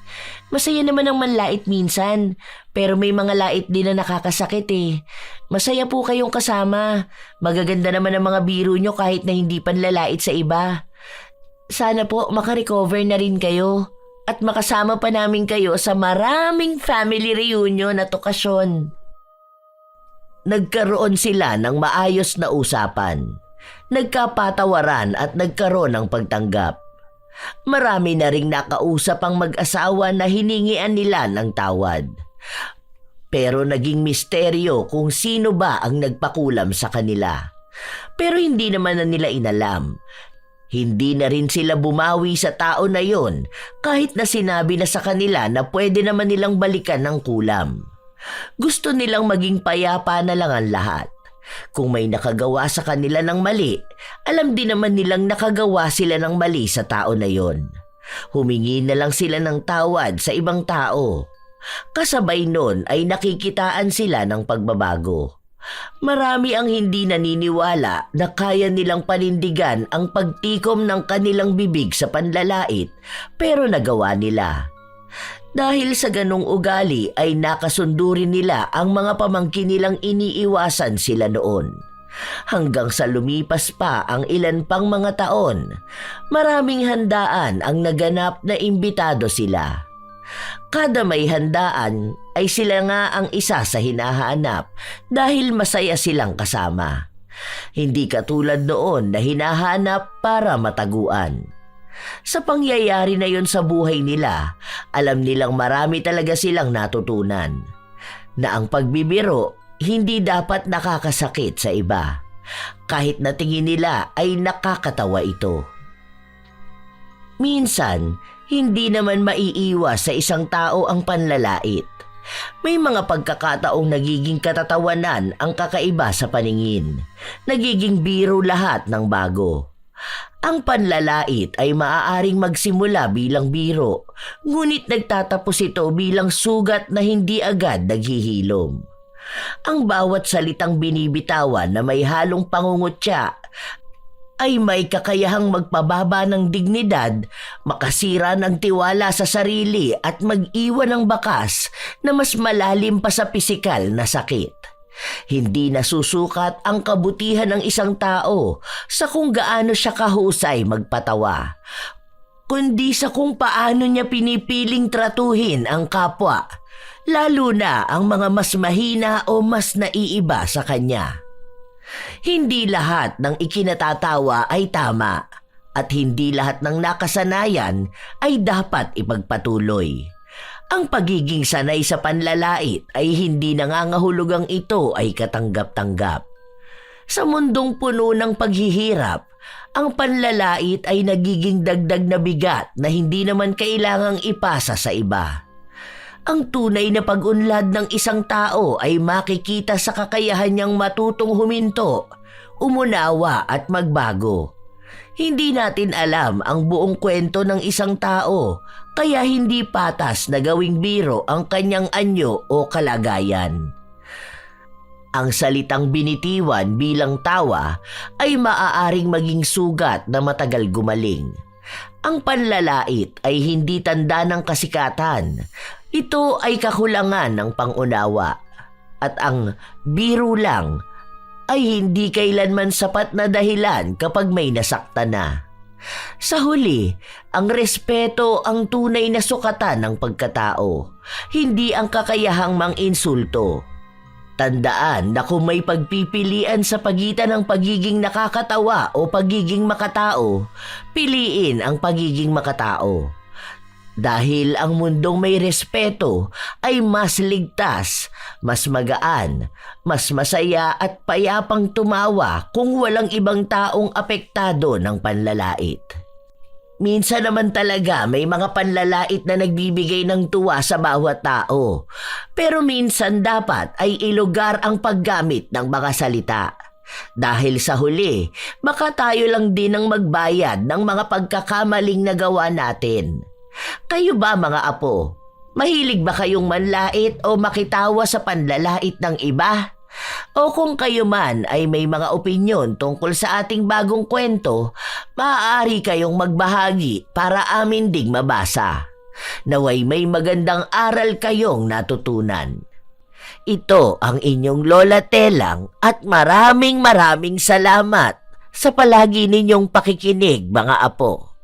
Masaya naman ang manlait minsan, pero may mga lait din na nakakasakit eh. Masaya po kayong kasama. Magaganda naman ang mga biro nyo kahit na hindi panlalait sa iba. Sana po makarecover na rin kayo at makasama pa namin kayo sa maraming family reunion at okasyon. Nagkaroon sila ng maayos na usapan. Nagkapatawaran at nagkaroon ng pagtanggap. Marami na ring nakausap ang mag-asawa na hiningian nila ng tawad. Pero naging misteryo kung sino ba ang nagpakulam sa kanila. Pero hindi naman na nila inalam. Hindi na rin sila bumawi sa tao na yon kahit na sinabi na sa kanila na pwede naman nilang balikan ng kulam. Gusto nilang maging payapa na lang ang lahat. Kung may nakagawa sa kanila ng mali, alam din naman nilang nakagawa sila ng mali sa tao na yon. Humingi na lang sila ng tawad sa ibang tao. Kasabay nun ay nakikitaan sila ng pagbabago. Marami ang hindi naniniwala na kaya nilang panindigan ang pagtikom ng kanilang bibig sa panlalait, pero nagawa nila. Dahil sa ganong ugali ay nakasundo rin nila ang mga pamangkin nilang iniiwasan sila noon. Hanggang sa lumipas pa ang ilan pang mga taon, maraming handaan ang naganap na imbitado sila. Kada may handaan ay sila nga ang isa sa hinahanap dahil masaya silang kasama. Hindi katulad noon na hinahanap para mataguan. Sa pangyayari na yon sa buhay nila, alam nilang marami talaga silang natutunan. Na ang pagbibiro hindi dapat nakakasakit sa iba. Kahit na tingin nila ay nakakatawa ito. Minsan, hindi naman maiiwas sa isang tao ang panlalait. May mga pagkakataong nagiging katatawanan ang kakaiba sa paningin. Nagiging biro lahat ng bago. Ang panlalait ay maaaring magsimula bilang biro, ngunit nagtatapos ito bilang sugat na hindi agad naghihilom. Ang bawat salitang binibitawan na may halong pangungutya ay may kakayahang magpababa ng dignidad, makasira ng tiwala sa sarili at mag-iwan ng bakas na mas malalim pa sa pisikal na sakit. Hindi nasusukat ang kabutihan ng isang tao sa kung gaano siya kahusay magpatawa, kundi sa kung paano niya pinipiling tratuhin ang kapwa, lalo na ang mga mas mahina o mas naiiba sa kanya. Hindi lahat ng ikinatatawa ay tama at hindi lahat ng nakasanayan ay dapat ipagpatuloy. Ang pagiging sanay sa panlalait ay hindi nangangahulugang ito ay katanggap-tanggap. Sa mundong puno ng paghihirap, ang panlalait ay nagiging dagdag na bigat na hindi naman kailangang ipasa sa iba. Ang tunay na pag-unlad ng isang tao ay makikita sa kakayahan niyang matutong huminto, umunawa at magbago. Hindi natin alam ang buong kwento ng isang tao, kaya hindi patas na gawing biro ang kanyang anyo o kalagayan. Ang salitang binitiwan bilang tawa ay maaaring maging sugat na matagal gumaling. Ang panlalait ay hindi tanda ng kasikatan. Ito ay kakulangan ng pangunawa. At ang biro lang ay hindi kailanman sapat na dahilan kapag may nasaktan na. Sa huli, ang respeto ang tunay na sukatan ng pagkatao, hindi ang kakayahang mang-insulto. Tandaan na kung may pagpipilian sa pagitan ng pagiging nakakatawa o pagiging makatao, piliin ang pagiging makatao. Dahil ang mundong may respeto ay mas ligtas, mas magaan, mas masaya at payapang tumawa kung walang ibang taong apektado ng panlalait. Minsan naman talaga may mga panlalait na nagbibigay ng tuwa sa bawat tao. Pero minsan dapat ay ilugar ang paggamit ng mga salita. Dahil sa huli, baka tayo lang din ang magbayad ng mga pagkakamaling nagawa natin. Kayo ba mga apo? Mahilig ba kayong manlait o makitawa sa panlalait ng iba? O kung kayo man ay may mga opinyon tungkol sa ating bagong kwento, maaari kayong magbahagi para amin ding mabasa. Naway may magandang aral kayong natutunan. Ito ang inyong Lola Telang at maraming salamat sa palagi ninyong pakikinig mga apo.